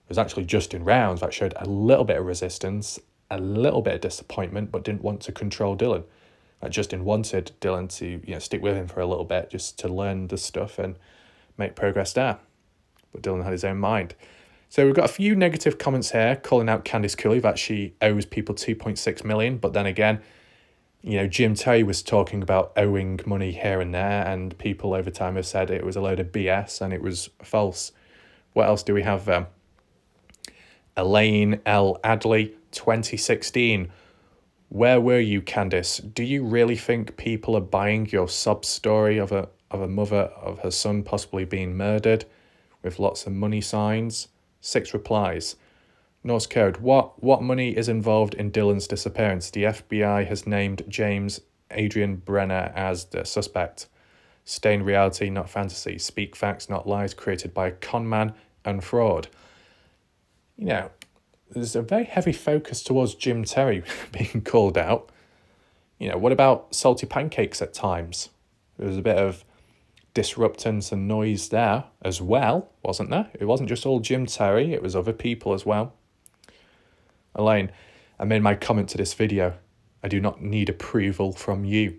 It was actually Justin Rounds that showed a little bit of resistance, a little bit of disappointment, but didn't want to control Dylan. Justin wanted Dylan to stick with him for a little bit just to learn the stuff and make progress there. But Dylan had his own mind. So we've got a few negative comments here calling out Candice Cooley that she owes people 2.6 million. But then again, Jim Terry was talking about owing money here and there, and people over time have said it was a load of BS and it was false. What else do we have there? Elaine L. Adley, 2016. Where were you, Candice? Do you really think people are buying your sob story of a mother of her son possibly being murdered with lots of money signs? 6 replies. Norse Code, what money is involved in Dylan's disappearance? The FBI has named James Adrian Brenner as the suspect. Stay in reality, not fantasy. Speak facts, not lies, created by a con man and fraud. There's a very heavy focus towards Jim Terry being called out. What about salty pancakes at times? There was a bit of disruptance and noise there as well, wasn't there? It wasn't just all Jim Terry, it was other people as well. Elaine, I made my comment to this video. I do not need approval from you.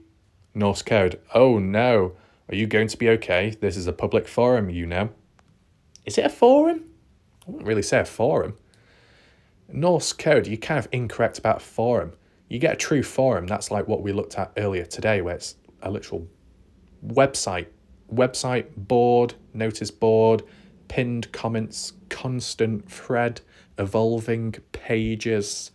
Norse Code, oh no, are you going to be okay? This is a public forum, Is it a forum? I wouldn't really say a forum. Norse Code, you're kind of incorrect about forum. You get a true forum, that's like what we looked at earlier today, where it's a literal website board, notice board, pinned comments, constant thread, evolving pages,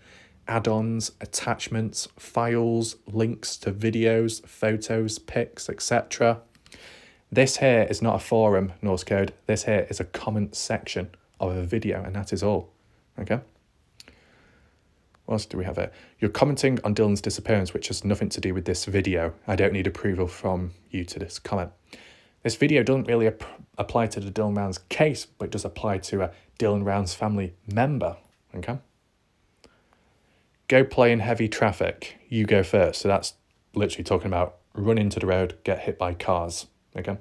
add-ons, attachments, files, links to videos, photos, pics, etc. This here is not a forum, Norse Code. This here is a comment section of a video, and that is all. Okay? What else do we have here? You're commenting on Dylan's disappearance, which has nothing to do with this video. I don't need approval from you to this comment. This video doesn't really apply to the Dylan Rounds case, but it does apply to a Dylan Rounds family member, okay? Go play in heavy traffic. You go first. So that's literally talking about run into the road, get hit by cars, okay?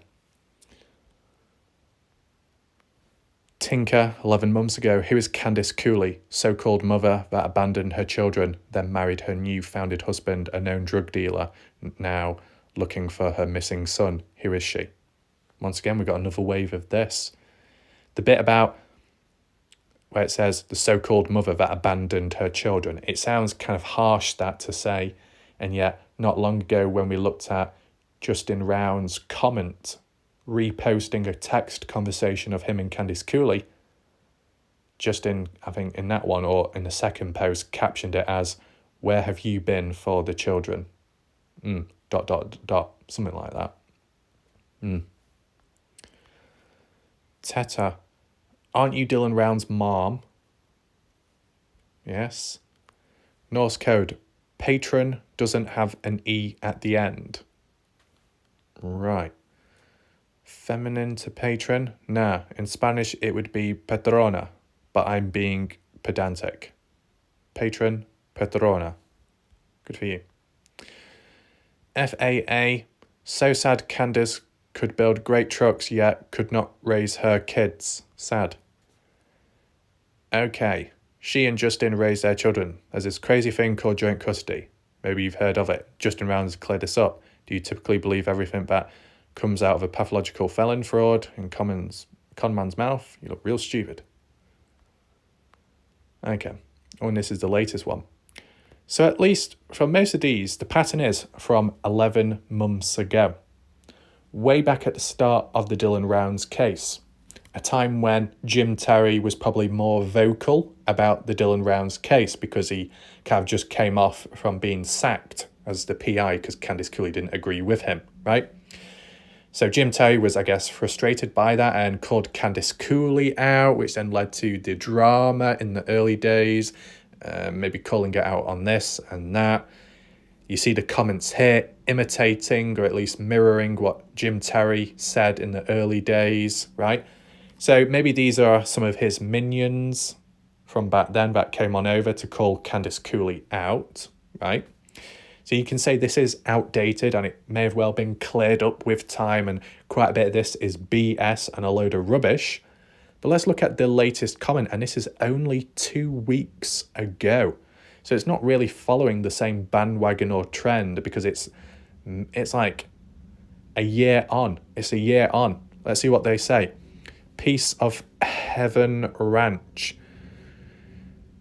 Tinker, 11 months ago. Who is Candice Cooley, so-called mother that abandoned her children, then married her new-founded husband, a known drug dealer, now looking for her missing son? Who is she? Once again, we've got another wave of this. The bit about where it says the so-called mother that abandoned her children. It sounds kind of harsh, that to say, and yet not long ago when we looked at Justin Round's comment reposting a text conversation of him and Candice Cooley, Justin, I think in that one or in the second post, captioned it as, "Where have you been for the children?" ... something like that. Teta, aren't you Dylan Round's mom? Yes. Norse code, patron doesn't have an E at the end. Right. Feminine to patron? Nah, in Spanish it would be patrona, but I'm being pedantic. Patron, patrona. Good for you. FAA, so sad Candice could build great trucks yet could not raise her kids. Sad. Okay, she and Justin raised their children. There's this crazy thing called joint custody. Maybe you've heard of it. Justin Rounds cleared this up. Do you typically believe everything that comes out of a pathological felon fraud in con man's mouth? You look real stupid. Okay. Oh, and this is the latest one. So at least for most of these, the pattern is from 11 months ago. Way back at the start of the Dylan Rounds case. A time when Jim Terry was probably more vocal about the Dylan Rounds case because he kind of just came off from being sacked as the PI because Candice Cooley didn't agree with him, right? So Jim Terry was, I guess, frustrated by that and called Candice Cooley out, which then led to the drama in the early days, maybe calling it out on this and that. You see the comments here imitating or at least mirroring what Jim Terry said in the early days, right? So maybe these are some of his minions from back then that came on over to call Candice Cooley out, right? So you can say this is outdated and it may have well been cleared up with time and quite a bit of this is BS and a load of rubbish. But let's look at the latest comment, and this is only 2 weeks ago. So it's not really following the same bandwagon or trend because it's like a year on. It's a year on. Let's see what they say. Piece of Heaven Ranch.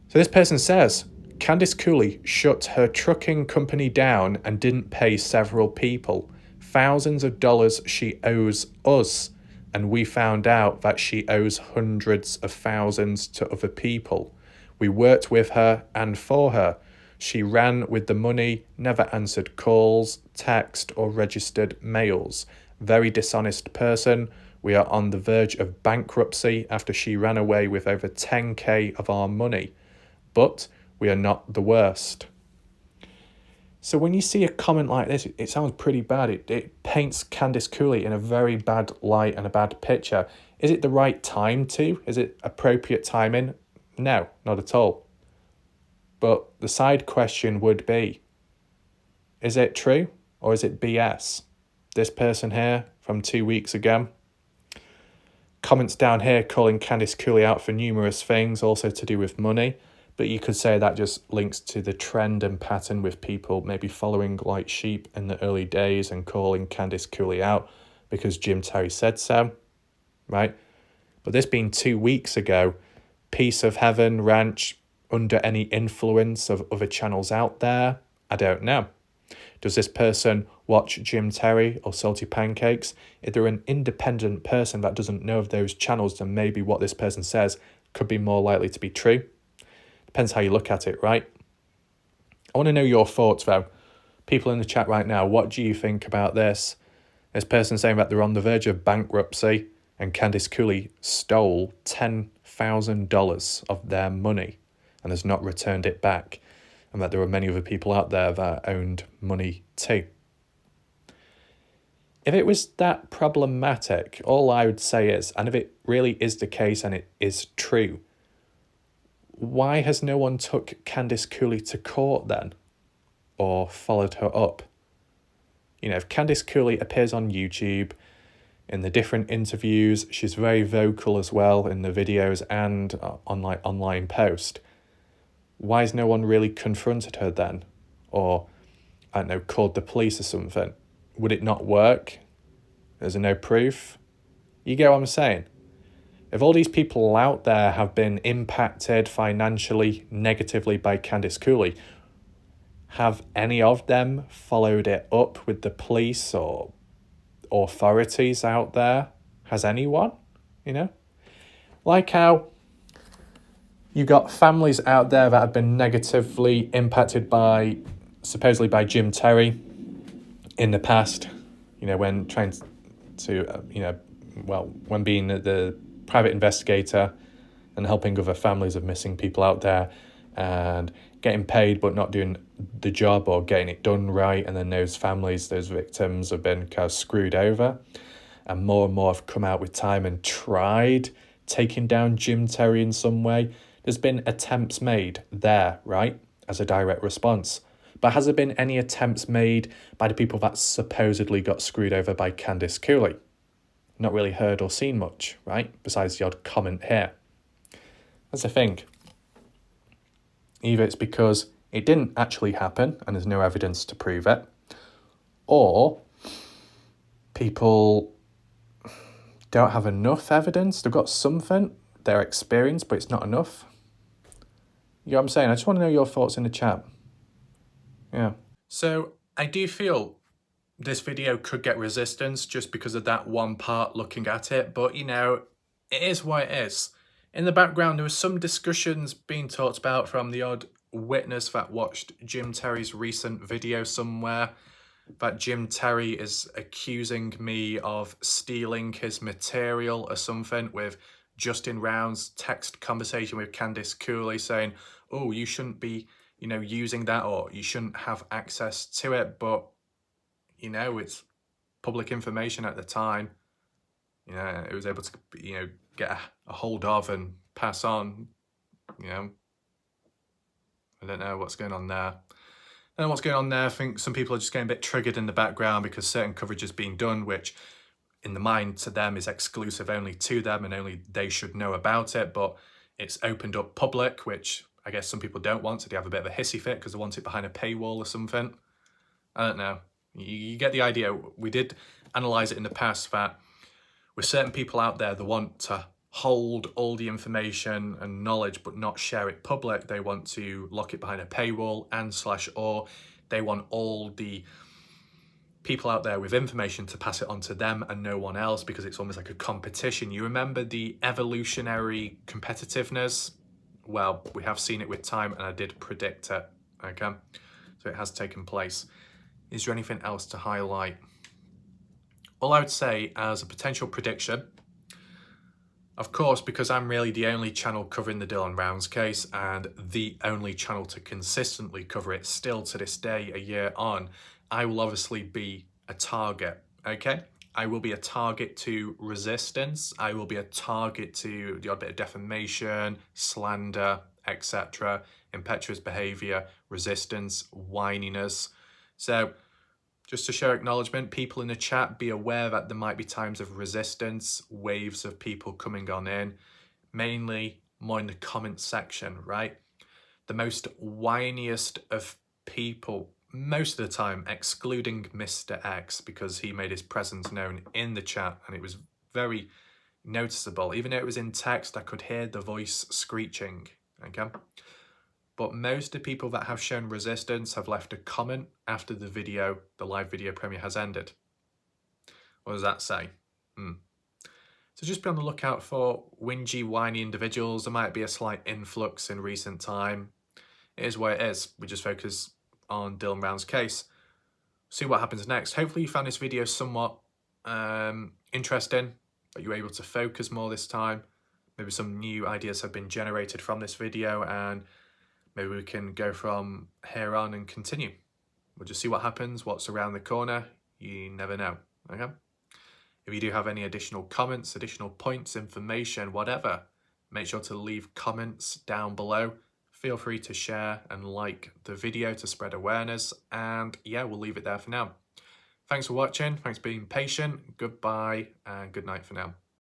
So this person says, Candice Cooley shut her trucking company down and didn't pay several people. Thousands of dollars she owes us, and we found out that she owes hundreds of thousands to other people. We worked with her and for her. She ran with the money, never answered calls, text, or registered mails. Very dishonest person. We are on the verge of bankruptcy after she ran away with over 10K of our money. But we are not the worst. So when you see a comment like this, it sounds pretty bad. It paints Candice Cooley in a very bad light and a bad picture. Is it the right time to? Is it appropriate timing? No, not at all. But the side question would be, is it true or is it BS? This person here from 2 weeks ago. Comments down here calling Candice Cooley out for numerous things, also to do with money. But you could say that just links to the trend and pattern with people maybe following like sheep in the early days and calling Candice Cooley out because Jim Terry said so, right? But this being 2 weeks ago, Piece of Heaven Ranch, under any influence of other channels out there? I don't know. Does this person watch Jim Terry or Salty Pancakes? If they're an independent person that doesn't know of those channels, then maybe what this person says could be more likely to be true. Depends how you look at it, right? I want to know your thoughts, though. People in the chat right now, what do you think about this? This person saying that they're on the verge of bankruptcy and Candice Cooley stole $10,000 of their money and has not returned it back. and that there were many other people out there that owned money too. If it was that problematic, all I would say is, and if it really is the case and it is true, why has no one took Candice Cooley to court then? Or followed her up? You know, if Candice Cooley appears on YouTube in the different interviews, she's very vocal as well in the videos and on like online post, why has no one really confronted her then? Or, I don't know, called the police or something? Would it not work? Is there no proof? You get what I'm saying? If all these people out there have been impacted financially negatively by Candice Cooley, have any of them followed it up with the police or authorities out there? Has anyone? You know? Like how you got families out there that have been negatively impacted by, supposedly by Jim Terry in the past, you know, when trying to, when being the private investigator and helping other families of missing people out there and getting paid but not doing the job or getting it done right, and then those families, those victims have been kind of screwed over, and more have come out with time and tried taking down Jim Terry in some way. There's been attempts made there, right, as a direct response. But has there been any attempts made by the people that supposedly got screwed over by Candice Cooley? Not really heard or seen much, right, besides the odd comment here. That's the thing. Either it's because it didn't actually happen and there's no evidence to prove it, or people don't have enough evidence. They've got something, their experience, but it's not enough. You know what I'm saying? I just want to know your thoughts in the chat. Yeah. So I do feel this video could get resistance just because of that one part looking at it, but you know, it is what it is. In the background, there was some discussions being talked about from the odd witness that watched Jim Terry's recent video somewhere, that Jim Terry is accusing me of stealing his material or something, with Justin Round's text conversation with Candice Cooley saying, oh, you shouldn't be, you know, using that, or you shouldn't have access to it. But, you know, it's public information at the time. You know, it was able to, you know, get a hold of and pass on. You know, I don't know what's going on there. I don't know what's going on there. I think some people are just getting a bit triggered in the background because certain coverage is being done, which in the mind to them is exclusive only to them and only they should know about it. But it's opened up public, which I guess some people don't want, so they have a bit of a hissy fit because they want it behind a paywall or something. I don't know. You get the idea. We did analyse it in the past that with certain people out there, they want to hold all the information and knowledge but not share it public. They want to lock it behind a paywall or they want all the people out there with information to pass it on to them and no one else, because it's almost like a competition. You remember the evolutionary competitiveness? Well, we have seen it with time, and I did predict it, okay? So it has taken place. Is there anything else to highlight? All I would say as a potential prediction, of course, because I'm really the only channel covering the Dylan Rounds case and the only channel to consistently cover it still to this day, a year on, I will obviously be a target, okay? I will be a target to resistance. I will be a target to the odd bit of defamation, slander, etc., impetuous behaviour, resistance, whininess. So just to show acknowledgement, people in the chat, be aware that there might be times of resistance, waves of people coming on in, mainly more in the comment section, right? The most whiniest of people, most of the time, excluding Mr. X, because he made his presence known in the chat and it was very noticeable. Even though it was in text, I could hear the voice screeching, okay? But most of the people that have shown resistance have left a comment after the video, the live video premiere has ended. What does that say? So just be on the lookout for whingy, whiny individuals. There might be a slight influx in recent time. It is what it is. We just focus on Dylan Round's case. See what happens next. Hopefully you found this video somewhat interesting, that you were able to focus more this time. Maybe some new ideas have been generated from this video, and maybe we can go from here on and continue. We'll just see what happens, what's around the corner. You never know, okay? If you do have any additional comments, additional points, information, whatever, make sure to leave comments down below. Feel free to share and like the video to spread awareness. And yeah, we'll leave it there for now. Thanks for watching. Thanks for being patient. Goodbye and good night for now.